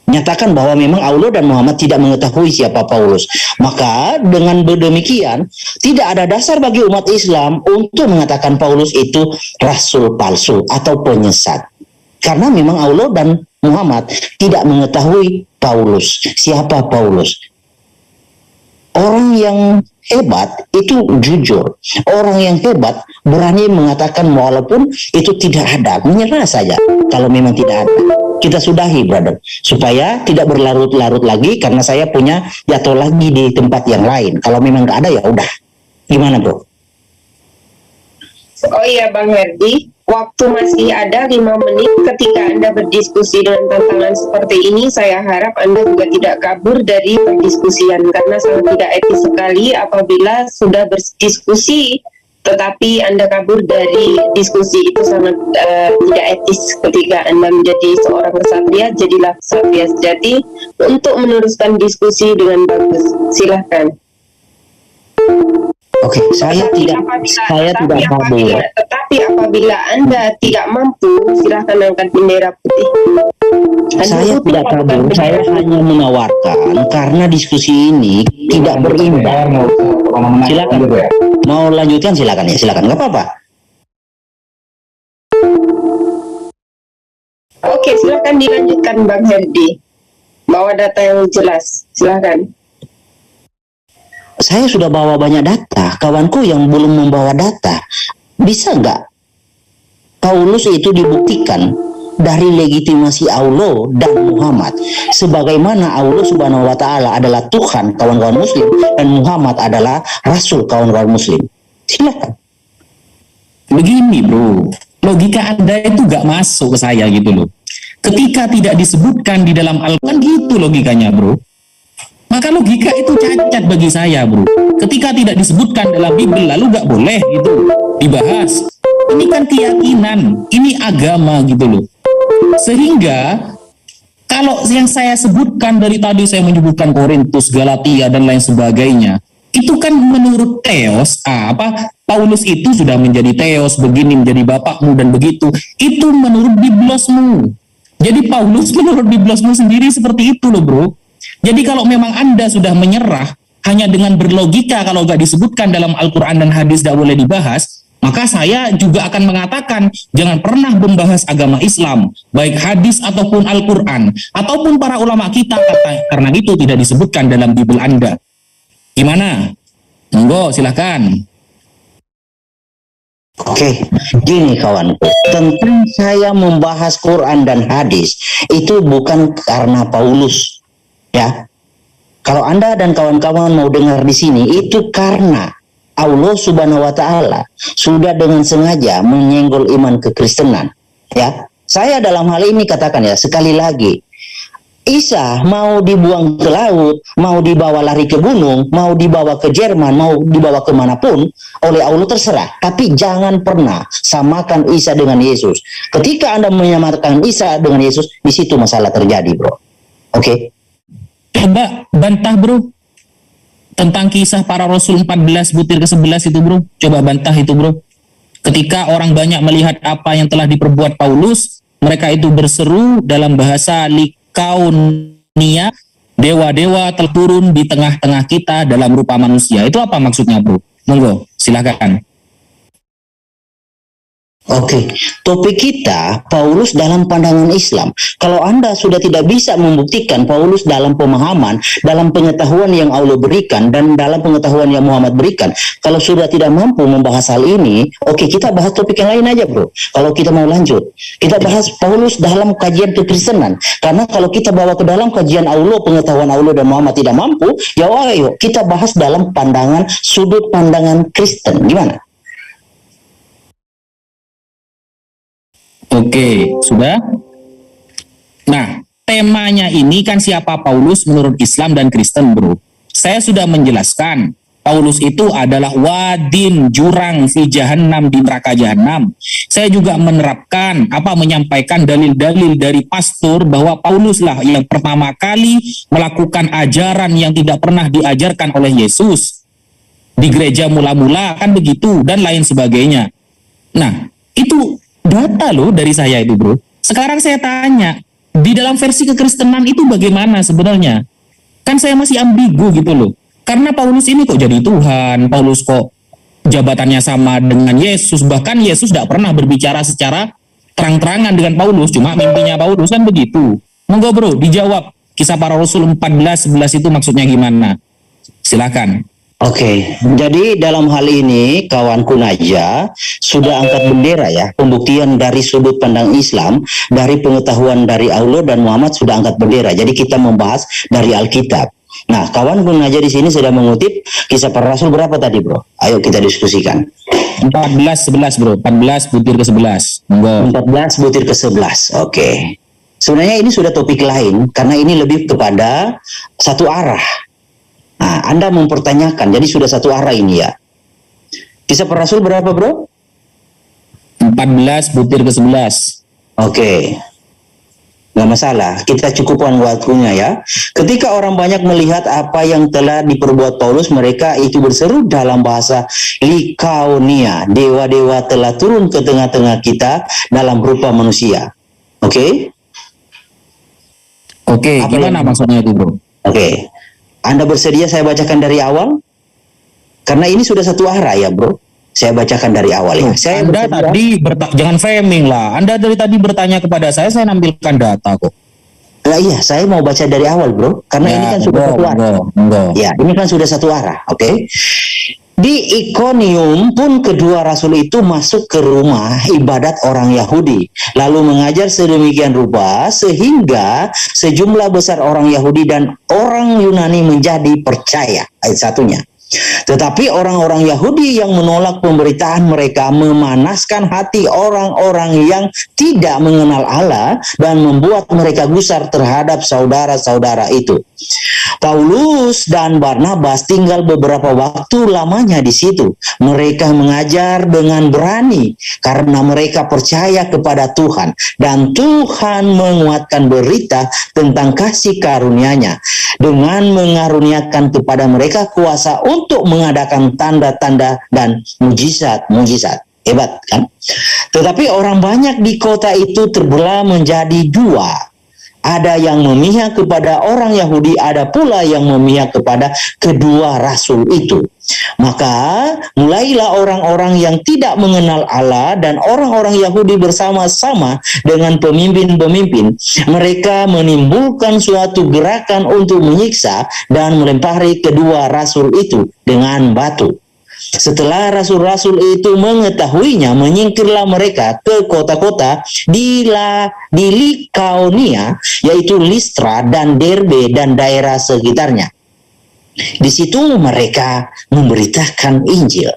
A: Nyatakan bahwa memang Allah dan Muhammad tidak mengetahui siapa Paulus. Maka dengan demikian, tidak ada dasar bagi umat Islam untuk mengatakan Paulus itu rasul palsu atau penyesat. Karena memang Allah dan Muhammad tidak mengetahui Paulus. Siapa Paulus? Orang yang hebat itu jujur. Orang yang hebat berani mengatakan walaupun itu tidak ada. Menyerah saja kalau memang tidak ada. Kita sudahi, brother. Supaya tidak berlarut-larut lagi karena saya punya jatuh lagi di tempat yang lain. Kalau memang nggak ada ya udah. Gimana, bro?
C: Oh iya, Bang Herdi. Waktu masih ada 5 menit ketika Anda berdiskusi dengan tantangan seperti ini, saya harap Anda juga tidak kabur dari perdiskusian, karena sangat tidak etis sekali apabila sudah berdiskusi tetapi Anda kabur dari diskusi. Itu sangat tidak etis. Ketika Anda menjadi seorang kesatria, jadilah kesatria sejati untuk meneruskan diskusi dengan bagus. Silahkan.
A: Oke, saya tidak kabur.
C: Tetapi apabila Anda tidak mampu, silahkan angkat bendera putih.
A: Saya tidak kabur, saya hanya menawarkan karena diskusi ini tidak berimbang. Silakan, mau lanjutkan silakan ya, silakan, nggak apa-apa.
C: Oke, silakan dilanjutkan, Bang Herdi. Bawa data yang jelas, silakan.
A: Saya sudah bawa banyak data, kawanku yang belum membawa data, bisa nggak Paulus itu dibuktikan dari legitimasi Allah dan Muhammad. Sebagaimana Allah Subhanahu wa taala adalah Tuhan kawan-kawan muslim dan Muhammad adalah rasul kawan-kawan muslim. Silakan.
B: Begini bro, logika Anda itu gak masuk ke saya gitu loh. Ketika tidak disebutkan di dalam Al-Quran, gitu logikanya bro. Maka logika itu cacat bagi saya bro. Ketika tidak disebutkan dalam Bible, lalu gak boleh gitu dibahas. Ini kan keyakinan, ini agama gitu loh. Sehingga kalau yang saya sebutkan dari tadi, saya menyebutkan Korintus, Galatia dan lain sebagainya, itu kan menurut Theos, Paulus itu sudah menjadi Theos, begini menjadi bapakmu dan begitu. Itu menurut Biblosmu. Jadi Paulus menurut Biblosmu sendiri seperti itu loh bro. Jadi kalau memang Anda sudah menyerah hanya dengan berlogika, kalau gak disebutkan dalam Al-Quran dan hadis tidak boleh dibahas, maka saya juga akan mengatakan jangan pernah membahas agama Islam, baik hadis ataupun Al-Quran, ataupun para ulama kita, karena itu tidak disebutkan dalam Bible Anda. Gimana? Monggo, silakan.
A: Oke, gini kawanku, tentang saya membahas Quran dan hadis itu bukan karena Paulus, ya. Kalau Anda dan kawan-kawan mau dengar di sini, itu karena Allah Subhanahu wa taala sudah dengan sengaja menyenggol iman kekristenan, ya. Saya dalam hal ini katakan ya, sekali lagi, Isa mau dibuang ke laut, mau dibawa lari ke gunung, mau dibawa ke Jerman, mau dibawa kemanapun, oleh Allah terserah. Tapi jangan pernah samakan Isa dengan Yesus. Ketika Anda menyamakan Isa dengan Yesus, di situ masalah terjadi, bro. Oke?
B: Coba bantah bro, tentang kisah para Rasul 14 butir ke-11 itu bro. Coba bantah itu bro. Ketika orang banyak melihat apa yang telah diperbuat Paulus, mereka itu berseru dalam bahasa Likaunia, dewa-dewa terturun di tengah-tengah kita dalam rupa manusia. Itu apa maksudnya bro? Monggo, silakan.
A: Oke, topik kita Paulus dalam pandangan Islam. Kalau Anda sudah tidak bisa membuktikan Paulus dalam pemahaman, dalam pengetahuan yang Allah berikan dan dalam pengetahuan yang Muhammad berikan, kalau sudah tidak mampu membahas hal ini, oke, kita bahas topik yang lain aja bro. Kalau kita mau lanjut, kita bahas Paulus dalam kajian kekristenan. Karena kalau kita bawa ke dalam kajian Allah, pengetahuan Allah dan Muhammad tidak mampu, ya ayo kita bahas dalam pandangan, sudut pandangan Kristen. Gimana?
B: Oke, sudah? Nah, temanya ini kan siapa Paulus menurut Islam dan Kristen, bro. Saya sudah menjelaskan, Paulus itu adalah wadin, jurang, fi jahannam, di neraka jahannam. Saya juga menyampaikan dalil-dalil dari pastor bahwa Paulus lah yang pertama kali melakukan ajaran yang tidak pernah diajarkan oleh Yesus. Di gereja mula-mula, kan begitu, dan lain sebagainya. Nah, itu data loh dari saya itu bro. Sekarang saya tanya, di dalam versi kekristenan itu bagaimana sebenarnya? Kan saya masih ambigu gitu loh. Karena Paulus ini kok jadi Tuhan, Paulus kok jabatannya sama dengan Yesus, bahkan Yesus tidak pernah berbicara secara terang-terangan dengan Paulus, cuma mimpinya Paulus, kan begitu. Monggo bro, dijawab kisah para Rasul 14:11 itu maksudnya gimana? Silakan.
A: Oke, jadi dalam hal ini kawanku Naja sudah angkat bendera ya, pembuktian dari sudut pandang Islam, dari pengetahuan dari Allah dan Muhammad sudah angkat bendera. Jadi kita membahas dari Alkitab. Nah, kawanku Naja di sini sudah mengutip kisah para Rasul berapa tadi bro? Ayo kita diskusikan.
B: 14:11 bro, 14 butir ke-11.
A: 14 butir ke-11, oke. Sebenarnya ini sudah topik lain, karena ini lebih kepada satu arah. Nah, Anda mempertanyakan, jadi sudah satu arah ini ya. Kisah para Rasul berapa bro?
B: 14 butir ke-11.
A: Oke. Nggak masalah, kita cukupkan waktunya ya. Ketika orang banyak melihat apa yang telah diperbuat Paulus, mereka itu berseru dalam bahasa Likaunia, dewa-dewa telah turun ke tengah-tengah kita dalam rupa manusia. Oke?
B: Oke, gimana maksudnya itu bro?
A: Oke. Anda bersedia saya bacakan dari awal? Karena ini sudah satu arah ya bro. Saya bacakan dari awal ya.
B: Anda tadi jangan framing lah. Anda dari tadi bertanya kepada saya nampilkan data kok.
A: Nah, iya, saya mau baca dari awal bro. Karena ini kan sudah satu arah. Ya, ini kan sudah satu arah. Oke.
F: Di Ikonium pun kedua rasul itu masuk ke rumah ibadat orang Yahudi, lalu mengajar sedemikian rupa sehingga sejumlah besar orang Yahudi dan orang Yunani menjadi percaya. Ayat 1-nya. Tetapi orang-orang Yahudi yang menolak pemberitaan mereka memanaskan hati orang-orang yang tidak mengenal Allah dan membuat mereka gusar terhadap saudara-saudara itu. Paulus dan Barnabas tinggal beberapa waktu lamanya di situ. Mereka mengajar dengan berani karena mereka percaya kepada Tuhan, dan Tuhan menguatkan berita tentang kasih karunia-Nya dengan mengaruniakan kepada mereka kuasa untuk mengadakan tanda-tanda dan mujizat-mujizat. Hebat kan? Tetapi orang banyak di kota itu terbelah menjadi dua. Ada yang memihak kepada orang Yahudi, ada pula yang memihak kepada kedua rasul itu. Maka mulailah orang-orang yang tidak mengenal Allah dan orang-orang Yahudi bersama-sama dengan pemimpin-pemimpin. Mereka menimbulkan suatu gerakan untuk menyiksa dan melempari kedua rasul itu dengan batu. Setelah rasul-rasul itu mengetahuinya, menyingkirlah mereka ke kota-kota di Likaonia, yaitu Listra dan Derbe dan daerah sekitarnya. Di situ mereka memberitakan Injil.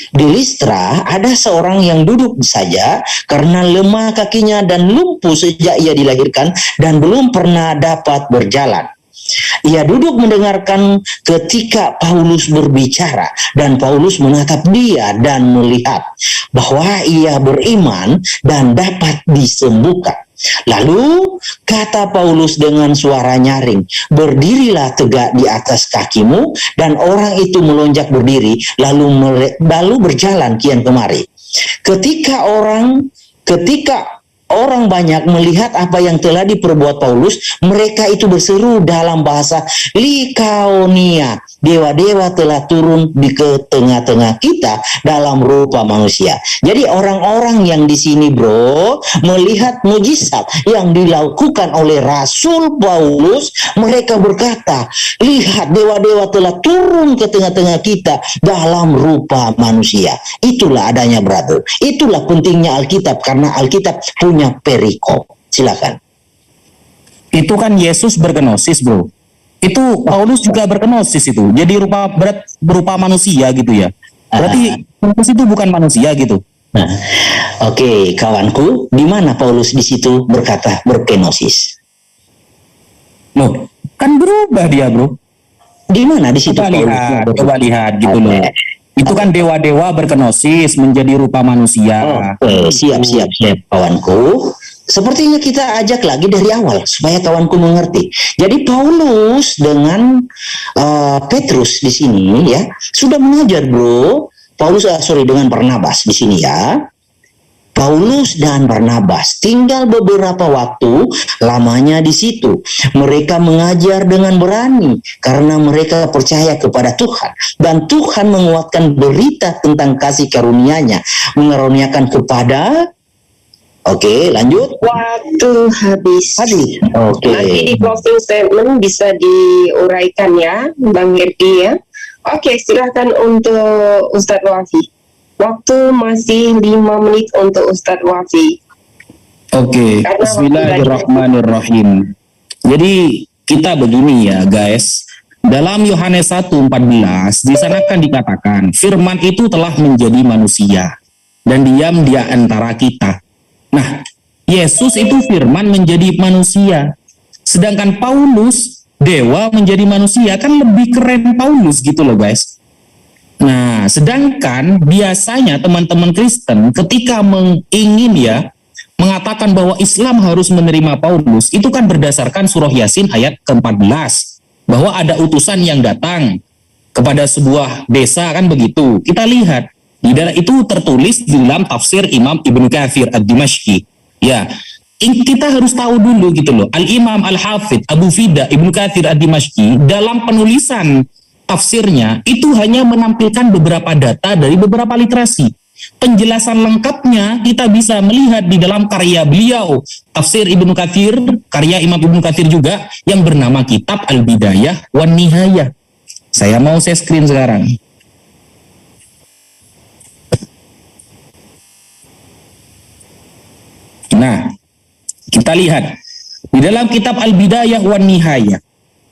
F: Di Listra ada seorang yang duduk saja karena lemah kakinya dan lumpuh sejak ia dilahirkan dan belum pernah dapat berjalan. Ia duduk mendengarkan ketika Paulus berbicara, dan Paulus menatap dia dan melihat bahwa ia beriman dan dapat disembuhkan. Lalu kata Paulus dengan suara nyaring, "Berdirilah tegak di atas kakimu," dan orang itu melonjak berdiri lalu berjalan kian kemari. Ketika orang banyak melihat apa yang telah diperbuat Paulus, mereka itu berseru dalam bahasa Likaonia, "Dewa-dewa telah turun di tengah-tengah kita dalam rupa manusia." Jadi orang-orang yang di sini, bro, melihat mujizat yang dilakukan oleh Rasul Paulus, mereka berkata, "Lihat, dewa-dewa telah turun ke tengah-tengah kita dalam rupa manusia." Itulah adanya, brother. Itulah pentingnya Alkitab, karena Alkitab punya perikop. Silakan.
B: Itu kan Yesus berkenosis, bro. Itu Paulus juga berkenosis itu. Jadi berupa manusia gitu ya. Berarti Paulus itu bukan manusia gitu.
F: Nah, oke, kawanku, di mana Paulus di situ berkata berkenosis?
B: Loh, kan berubah dia, bro.
F: Di mana di situ
B: Coba lihat gitu loh. Itu kan dewa-dewa berkenosis menjadi rupa manusia.
F: Siap kawanku. Sepertinya kita ajak lagi dari awal supaya kawanku mengerti. Jadi Paulus dengan Petrus di sini ya sudah mengajar, bro. Dengan Barnabas di sini ya. Paulus dan Barnabas tinggal beberapa waktu lamanya di situ. Mereka mengajar dengan berani karena mereka percaya kepada Tuhan, dan Tuhan menguatkan berita tentang kasih karunia-Nya, mengaruniakan kepada. Oke, lanjut.
C: Waktu habis.
F: Oke.
C: Nanti di closing statement bisa diuraikan ya, Bang Herdi ya. Oke, silahkan untuk Ustadz Wafi. Waktu masih 5 menit untuk Ustadz Wafi.
B: Oke, bismillahirrahmanirrahim. Jadi kita begini ya guys. Dalam Yohanes 1:14 di sana kan dikatakan firman itu telah menjadi manusia dan diam di antara kita. Nah, Yesus itu firman menjadi manusia. Sedangkan Paulus dewa menjadi manusia, kan lebih keren Paulus gitu loh guys. Nah, sedangkan biasanya teman-teman Kristen ketika ingin ya mengatakan bahwa Islam harus menerima Paulus, itu kan berdasarkan surah Yasin ayat ke-14, bahwa ada utusan yang datang kepada sebuah desa, kan begitu. Kita lihat di dalam itu tertulis di dalam tafsir Imam Ibnu Katsir Ad-Dimashqi. Ya, kita harus tahu dulu gitu loh. Al-Imam Al-Hafidh Abu Fida Ibnu Katsir Ad-Dimashqi dalam penulisan tafsirnya itu hanya menampilkan beberapa data dari beberapa literasi. Penjelasan lengkapnya kita bisa melihat di dalam karya beliau, tafsir Ibnu Katsir, karya Imam Ibnu Katsir juga, yang bernama Kitab Al-Bidayah wan Nihayah. Saya screen sekarang. Kita lihat di dalam kitab Al-Bidayah wan Nihayah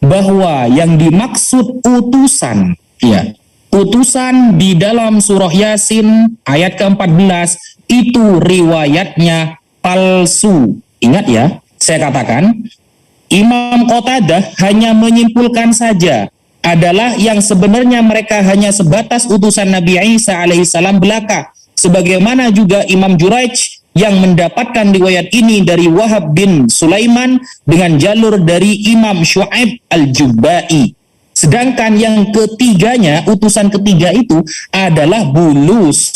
B: bahwa yang dimaksud utusan, ya, utusan di dalam surah Yasin ayat ke-14 itu riwayatnya palsu. Ingat ya, saya katakan Imam Qatadah hanya menyimpulkan saja adalah yang sebenarnya mereka hanya sebatas utusan Nabi Isa alaihissalam belaka. Sebagaimana juga Imam Juraij yang mendapatkan riwayat ini dari Wahab bin Sulaiman dengan jalur dari Imam Syu'aib al-Jubba'i. Sedangkan yang ketiganya, utusan ketiga itu adalah Bulus.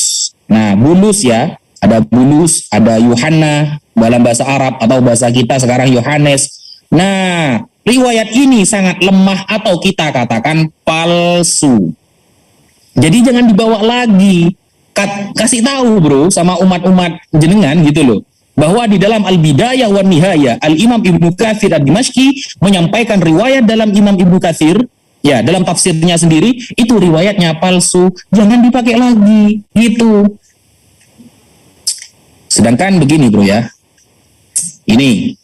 B: Nah, Bulus ya, ada Bulus, ada Yohanna dalam bahasa Arab atau bahasa kita sekarang Yohanes. Nah, riwayat ini sangat lemah atau kita katakan palsu. Jadi jangan dibawa lagi. Kasih tahu bro sama umat-umat jenengan gitu loh, bahwa di dalam Al-Bidayah wan Nihayah Al-Imam Ibnu Katsir Ad-Dimashqi menyampaikan riwayat dalam Imam Ibnu Katsir, ya dalam tafsirnya sendiri itu riwayatnya palsu, jangan dipakai lagi gitu. Sedangkan begini bro ya, ini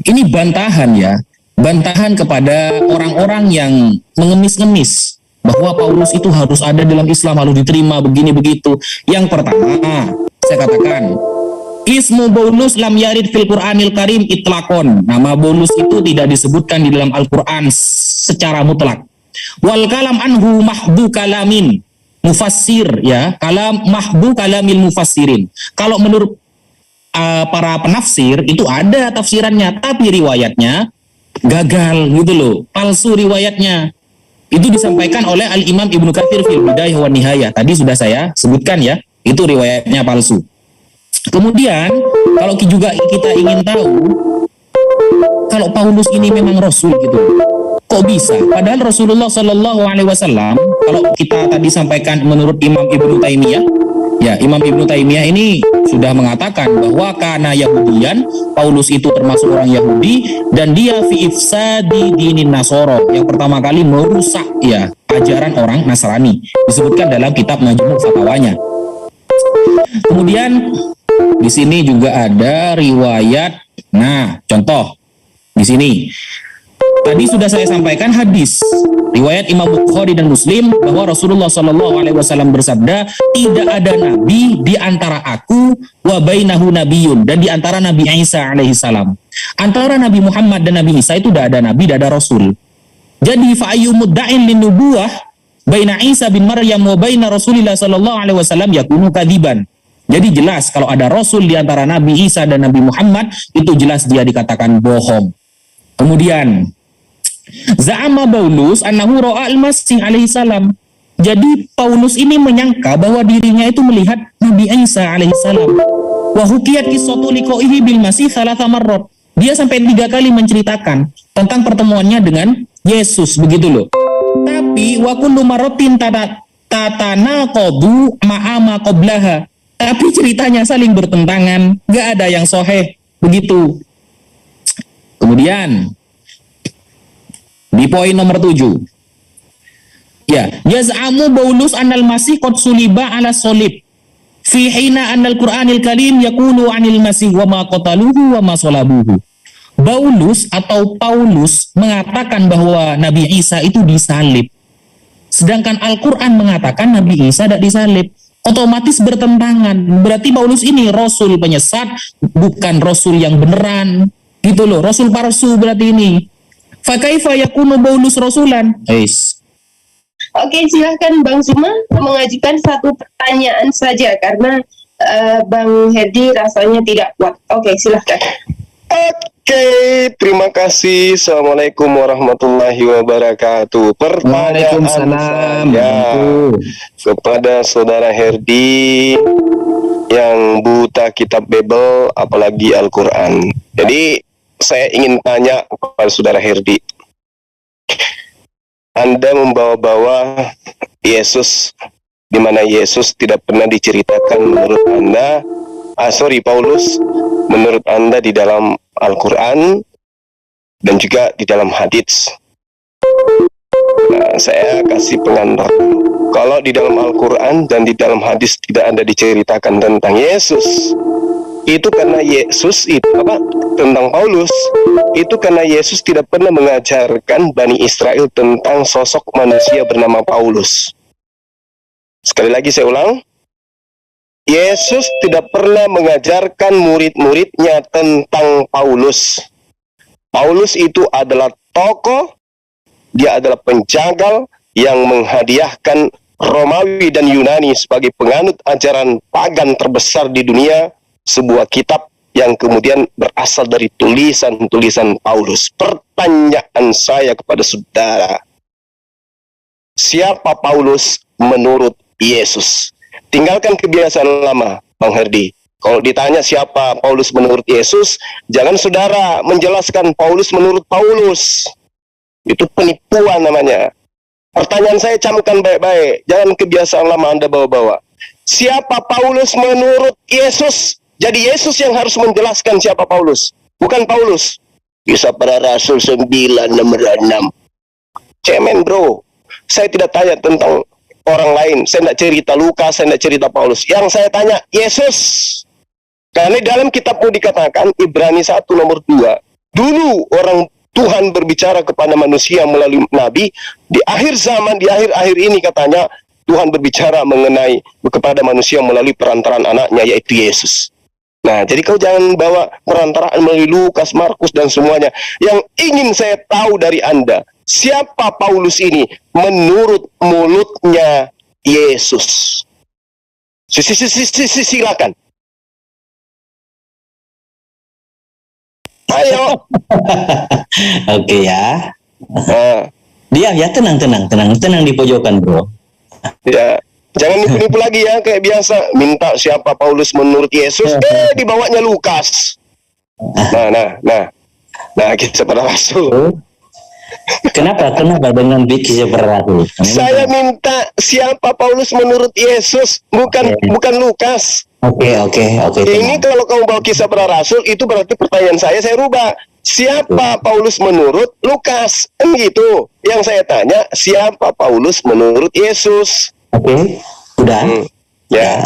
B: bantahan ya, bantahan kepada orang-orang yang mengemis-ngemis bahwa Paulus itu harus ada dalam Islam, harus diterima begini begitu. Yang pertama, saya katakan ismu Paulus lam yarid fil Qur'anil Karim itlaqon. Nama Paulus itu tidak disebutkan di dalam Al-Qur'an secara mutlak. Wal kalam anhu mahdu kalamin mufassir, ya, kalam mahdu kalamil mufassirin. Kalau menurut para penafsir itu ada tafsirannya, tapi riwayatnya gagal gitu loh, palsu riwayatnya. Itu disampaikan oleh Al-Imam Ibnu Katsir fil Bidayah wan Nihayah. Tadi sudah saya sebutkan ya, itu riwayatnya palsu. Kemudian kalau juga kita ingin tahu kalau Paulus ini memang Rasul gitu, kok bisa? Padahal Rasulullah Shallallahu Alaihi Wasallam, kalau kita tadi sampaikan menurut Imam Ibnu Taimiyah, ya Imam Ibnu Taimiyah ini sudah mengatakan bahwa karena Yahudian, Paulus itu termasuk orang Yahudi dan dia fi ifsadi dinin Nasoro, yang pertama kali merusak ya ajaran orang Nasrani, disebutkan dalam kitab Majmu' Fatwanya. Kemudian di sini juga ada riwayat, nah contoh di sini tadi sudah saya sampaikan hadis riwayat Imam Bukhari dan Muslim bahwa Rasulullah Shallallahu Alaihi Wasallam bersabda, tidak ada nabi di antara aku wa bainahu nabiyun, dan di antara Nabi Isa alaihissalam, antara Nabi Muhammad dan Nabi Isa itu tidak ada nabi, tidak ada rasul. Jadi fa ayyumudda'in linubuwah baina Isa bin Maryam wa baina Rasulillah Shallallahu Alaihi Wasallam yakunu kadiban. Jadi jelas kalau ada rasul di antara Nabi Isa dan Nabi Muhammad itu jelas dia dikatakan bohong. Kemudian Za'ama Paulus annahu ra'a al-Masih alaihi salam. Jadi Paulus ini menyangka bahwa dirinya itu melihat Nabi Isa alaihi salam. Wa hukiyat qissatu liqa'ihi bil Masih thalatha marrat. Dia sampai 3 kali menceritakan tentang pertemuannya dengan Yesus, begitu loh. Tapi wa kullu marratin tatanaqadu ma'a ma qablaha. Tapi ceritanya saling bertentangan, enggak ada yang sahih, begitu. Kemudian di poin nomor 7. Ya, yaz'amu Paulus annal Masih qad suliba ala solib. Fi hina annal Qur'anil Karim yaqulu 'anil Masih wa ma qataluhu wa ma salabuhu. Paulus atau Paulus mengatakan bahwa Nabi Isa itu disalib. Sedangkan Al-Qur'an mengatakan Nabi Isa tidak disalib. Otomatis bertentangan. Berarti Paulus ini rasul penyesat, bukan rasul yang beneran. Gitu loh, rasul palsu berarti ini. Fakaifa yakunu Paulus rasulan?
C: Oke, silahkan Bang Zuma mengajukan satu pertanyaan saja karena Bang Herdi rasanya tidak kuat. Oke, silahkan.
D: Oke, terima kasih. Assalamualaikum warahmatullahi wabarakatuh. Pertanyaan saya kepada Saudara Herdi yang buta kitab Bible, apalagi Al-Quran. Jadi saya ingin tanya kepada Saudara Herdi, Anda membawa-bawa Yesus, di mana Yesus tidak pernah diceritakan menurut Anda, Paulus, menurut Anda di dalam Al-Quran dan juga di dalam hadits. Nah, saya kasih pengantar. Kalau di dalam Al-Quran dan di dalam hadis tidak ada diceritakan tentang Yesus, itu karena Yesus itu tentang Paulus, itu karena Yesus tidak pernah mengajarkan Bani Israel tentang sosok manusia bernama Paulus. Sekali lagi saya ulang, Yesus tidak pernah mengajarkan murid-muridnya tentang Paulus. Paulus itu adalah tokoh, dia adalah penjagal yang menghadiahkan Romawi dan Yunani sebagai penganut ajaran pagan terbesar di dunia, sebuah kitab yang kemudian berasal dari tulisan-tulisan Paulus. Pertanyaan saya kepada saudara, siapa Paulus menurut Yesus? Tinggalkan kebiasaan lama, Bang Herdi. Kalau ditanya siapa Paulus menurut Yesus, jangan saudara menjelaskan Paulus menurut Paulus. Itu penipuan namanya. Pertanyaan saya camkan baik-baik, jangan kebiasaan lama Anda bawa-bawa. Siapa Paulus menurut Yesus? Jadi Yesus yang harus menjelaskan siapa Paulus, bukan Paulus. Kisah Para Rasul 9 nomor 6. Cemen bro, saya tidak tanya tentang orang lain, saya tidak cerita Lukas, saya tidak cerita Paulus. Yang saya tanya Yesus. Karena dalam kitabmu dikatakan, Ibrani 1 nomor 2, dulu orang Tuhan berbicara kepada manusia melalui nabi, di akhir zaman, di akhir-akhir ini katanya, Tuhan berbicara mengenai kepada manusia melalui perantaraan anaknya, yaitu Yesus. Nah, jadi kau jangan bawa perantaraan melalui Lukas, Markus, dan semuanya. Yang ingin saya tahu dari Anda, siapa Paulus ini menurut mulutnya Yesus? Silakan. Ayo.
F: Oke ya. Diam ya, tenang di pojokan bro.
D: Ya, jangan nipu-nipu lagi ya, kayak biasa minta siapa Paulus menurut Yesus, dibawanya Lukas. Nah, Kisah Para Rasul.
F: Kenapa dengan Kisah Para Rasul?
D: Saya minta siapa Paulus menurut Yesus, bukan Lukas.
F: Oke.
D: Ini kalau kamu bawa Kisah Para Rasul, itu berarti pertanyaan saya rubah. Siapa Paulus menurut Lukas? Kan gitu. Yang saya tanya, siapa Paulus menurut Yesus?
F: Oke, udah.
D: Ya.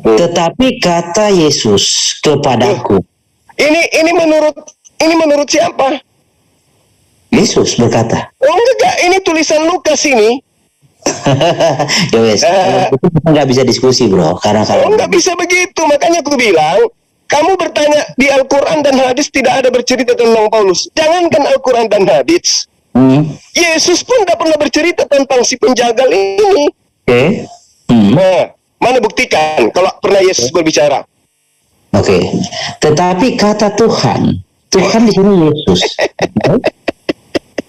F: Tetapi kata Yesus kepadaku.
D: Ini menurut siapa?
F: Yesus berkata.
D: Oh enggak, ini tulisan Lukas ini.
F: Ya wes, itu kita nggak bisa diskusi bro, karena kalau
D: nggak bisa begitu, makanya aku bilang, kamu bertanya di Al-Quran dan hadis tidak ada bercerita tentang Paulus. Jangankan Al-Quran dan hadis, Yesus pun tidak pernah bercerita tentang si penjagal ini. Nah, mana buktikan kalau pernah Yesus berbicara?
F: Tetapi kata Tuhan di sini Yesus.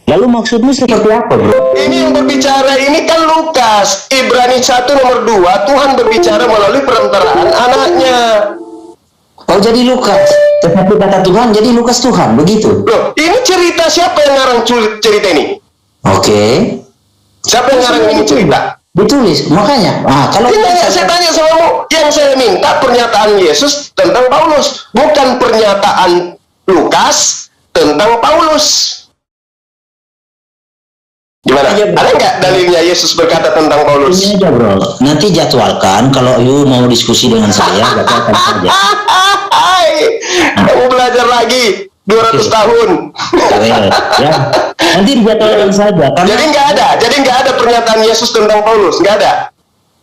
F: Lalu maksudmu seperti apa bro?
D: Ini yang berbicara ini kan Lukas, Ibrani 1 nomor 2, Tuhan berbicara melalui perantaraan anaknya.
F: Oh jadi Lukas, tetapi kata Tuhan jadi Lukas Tuhan, begitu?
D: Loh, ini cerita siapa yang ngarang cerita ini? Siapa yang ngarang ini cerita?
F: Ditulis, makanya. Kalau
D: saya tanya sama yang saya minta pernyataan Yesus tentang Paulus, bukan pernyataan Lukas tentang Paulus. Gimana? Ada nggak dalilnya Yesus berkata tentang Paulus?
F: Ini aja bro, nanti jadwalkan kalau you mau diskusi dengan saya, jadwalkan saja.
D: Kamu belajar lagi 200 tahun.
F: Ya, nanti dijadwalkan saja.
D: Jadi nggak ada pernyataan Yesus tentang Paulus, nggak ada.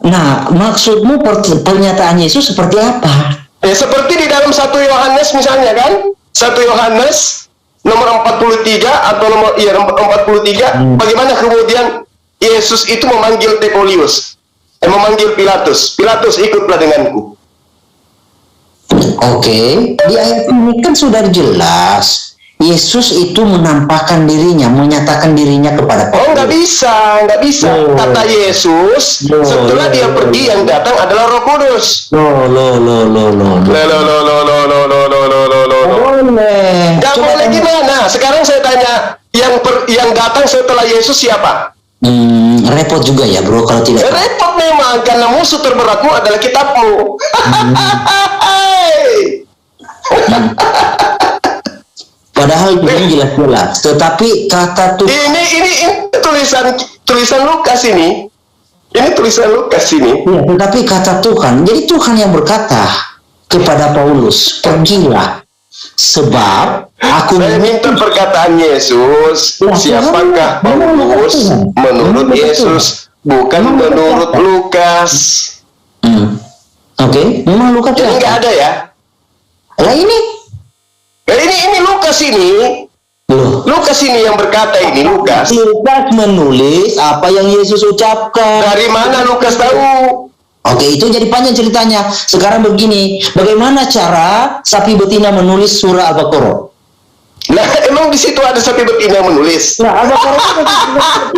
F: Nah, maksudmu pernyataan Yesus seperti apa?
D: Ya seperti di dalam 1 Yohanes misalnya kan, 1 Yohanes nomor 43 atau nomor 43, bagaimana kemudian Yesus itu memanggil memanggil Pilatus ikutlah denganku.
F: Di ayat ini kan sudah jelas Yesus itu menampakkan dirinya, menyatakan dirinya kepada Paulus.
D: Nggak bisa. Kata Yesus, setelah dia pergi yang datang adalah Roh Kudus. Nggak boleh gimana? Sekarang saya tanya, yang datang setelah Yesus siapa?
F: Repot juga ya bro kalau tidak.
D: Repot memang, karena musuh terberatmu adalah kitabmu.
F: Padahal ini jelas-jelas. Tetapi kata Tuhan.
D: Ini tulisan Lukas ini. Ini tulisan Lukas ini.
F: Ya, tetapi kata Tuhan, jadi Tuhan yang berkata kepada Paulus, pergilah, sebab aku
D: Saya minta perkataan Yesus.
F: Ya,
D: Siapakah Paulus menurut Yesus, bukan menurut Lukas.
F: Oke, memang Lukas
D: Jadi nggak ada ya?
F: Lah ini,
D: Nah, ini Lukas ini.
F: loh,
D: Lukas ini yang berkata ini, Lukas.
F: Lukas menulis apa yang Yesus ucapkan.
D: Dari mana Lukas tahu?
F: Oke, itu jadi panjang ceritanya. Sekarang begini, bagaimana cara sapi betina menulis surah Al-Baqarah?
D: Nah, emang di situ ada sapi betina yang menulis.
F: Nah, Al-Baqarah itu sapi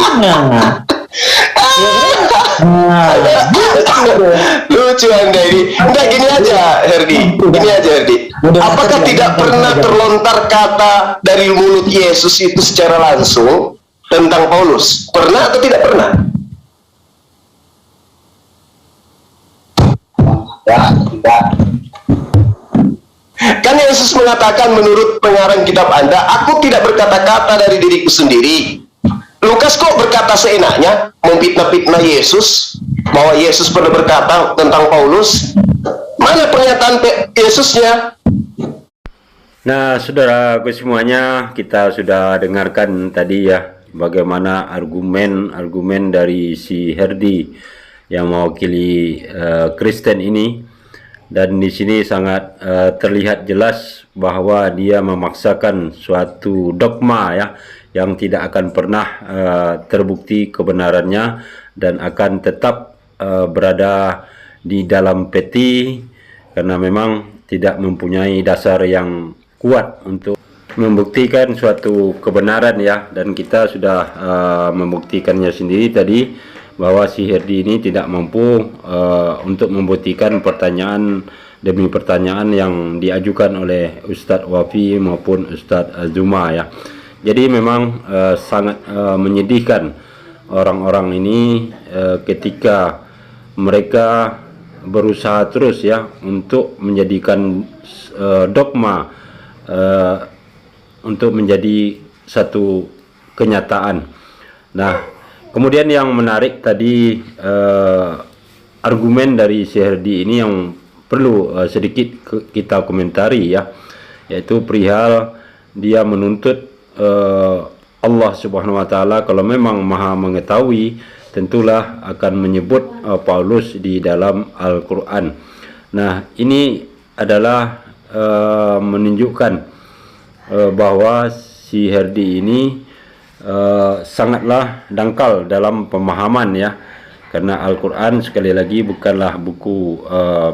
F: betina. Nah,
D: Lucu Anda ini. Enggak, gini aja Herdi. Gini aja Herdi. Apakah tidak pernah terlontar kata dari mulut Yesus itu secara langsung tentang Paulus? Pernah atau tidak pernah? Kan Yesus mengatakan menurut pengarang kitab Anda, aku tidak berkata-kata dari diriku sendiri. Lukas kok berkata seenaknya, memfitnah-fitnah Yesus, bahwa Yesus pernah berkata tentang Paulus. Mana pernyataan Yesusnya?
E: Nah, saudaraku semuanya, kita sudah dengarkan tadi ya bagaimana argumen dari si Herdi yang mewakili Kristen ini, dan di sini sangat terlihat jelas bahwa dia memaksakan suatu dogma ya yang tidak akan pernah terbukti kebenarannya dan akan tetap berada di dalam peti karena memang tidak mempunyai dasar yang kuat untuk membuktikan suatu kebenaran ya. Dan kita sudah membuktikannya sendiri tadi bahwa si Herdi ini tidak mampu untuk membuktikan pertanyaan demi pertanyaan yang diajukan oleh Ustadz Wafi maupun Ustadz Azuma ya. Jadi memang sangat menyedihkan orang-orang ini ketika mereka berusaha terus ya untuk menjadikan dogma untuk menjadi satu kenyataan. Nah, kemudian yang menarik tadi argumen dari Syahdi ini yang perlu sedikit kita komentari ya, yaitu perihal dia menuntut Allah Subhanahu wa taala kalau memang Maha mengetahui tentulah akan menyebut Paulus di dalam Al-Qur'an. Nah, ini adalah menunjukkan bahwa si Herdi ini sangatlah dangkal dalam pemahaman ya, karena Al-Quran sekali lagi bukanlah buku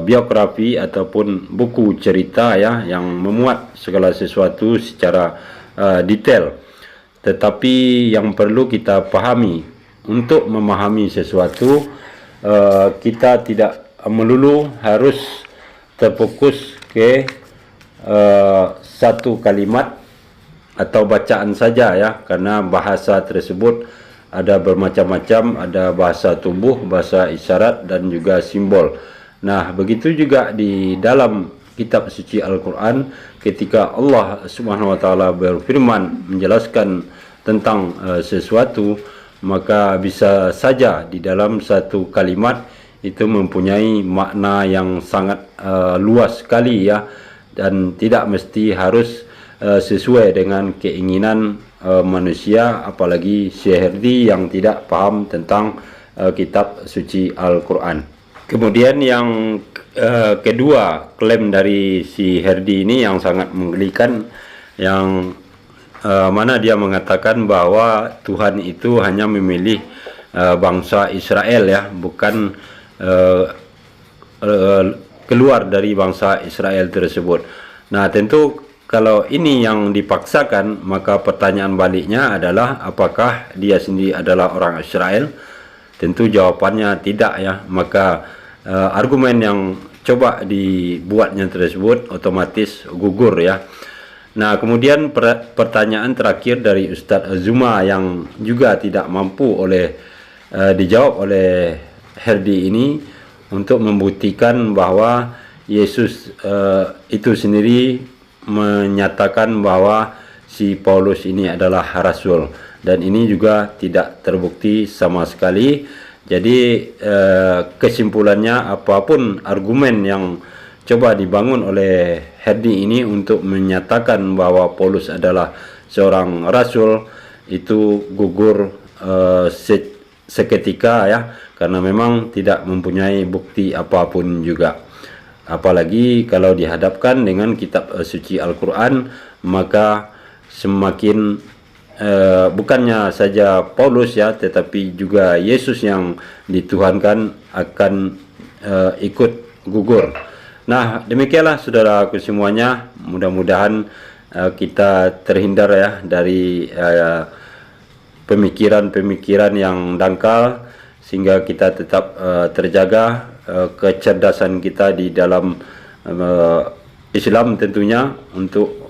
E: biografi ataupun buku cerita ya yang memuat segala sesuatu secara detail, tetapi yang perlu kita pahami untuk memahami sesuatu, kita tidak melulu harus terfokus ke satu kalimat atau bacaan saja ya, karena bahasa tersebut ada bermacam-macam, ada bahasa tubuh, bahasa isyarat dan juga simbol. Nah, begitu juga di dalam kitab suci Al-Quran ketika Allah Subhanahu wa taala berfirman menjelaskan tentang sesuatu, maka bisa saja di dalam satu kalimat itu mempunyai makna yang sangat luas sekali ya, dan tidak mesti harus sesuai dengan keinginan manusia, apalagi Syahdi yang tidak paham tentang kitab suci Al-Quran. Kemudian yang kedua, klaim dari si Herdi ini yang sangat menggelikan, yang mana dia mengatakan bahwa Tuhan itu hanya memilih bangsa Israel ya, bukan keluar dari bangsa Israel tersebut. Nah, tentu kalau ini yang dipaksakan, maka pertanyaan baliknya adalah apakah dia sendiri adalah orang Israel? Tentu jawabannya tidak ya. Maka argumen yang coba dibuatnya tersebut otomatis gugur ya. Nah, kemudian pertanyaan terakhir dari Ustadz Azuma yang juga tidak mampu dijawab oleh Herdi ini untuk membuktikan bahwa Yesus itu sendiri menyatakan bahwa si Paulus ini adalah rasul. dan ini juga tidak terbukti sama sekali. Jadi kesimpulannya, apapun argumen yang coba dibangun oleh Herdi ini untuk menyatakan bahwa Paulus adalah seorang rasul, itu gugur seketika ya, karena memang tidak mempunyai bukti apapun juga. Apalagi kalau dihadapkan dengan kitab suci Al-Quran, maka semakin bukannya saja Paulus ya, tetapi juga Yesus yang dituhankan akan ikut gugur. Nah, demikianlah saudaraku semuanya, mudah-mudahan kita terhindar ya dari pemikiran-pemikiran yang dangkal, sehingga kita tetap terjaga kecerdasan kita di dalam Islam tentunya, untuk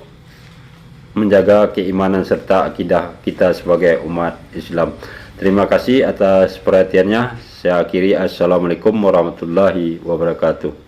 E: menjaga keimanan serta akidah kita sebagai umat Islam. Terima kasih atas perhatiannya. Saya akhiri. Assalamualaikum warahmatullahi wabarakatuh.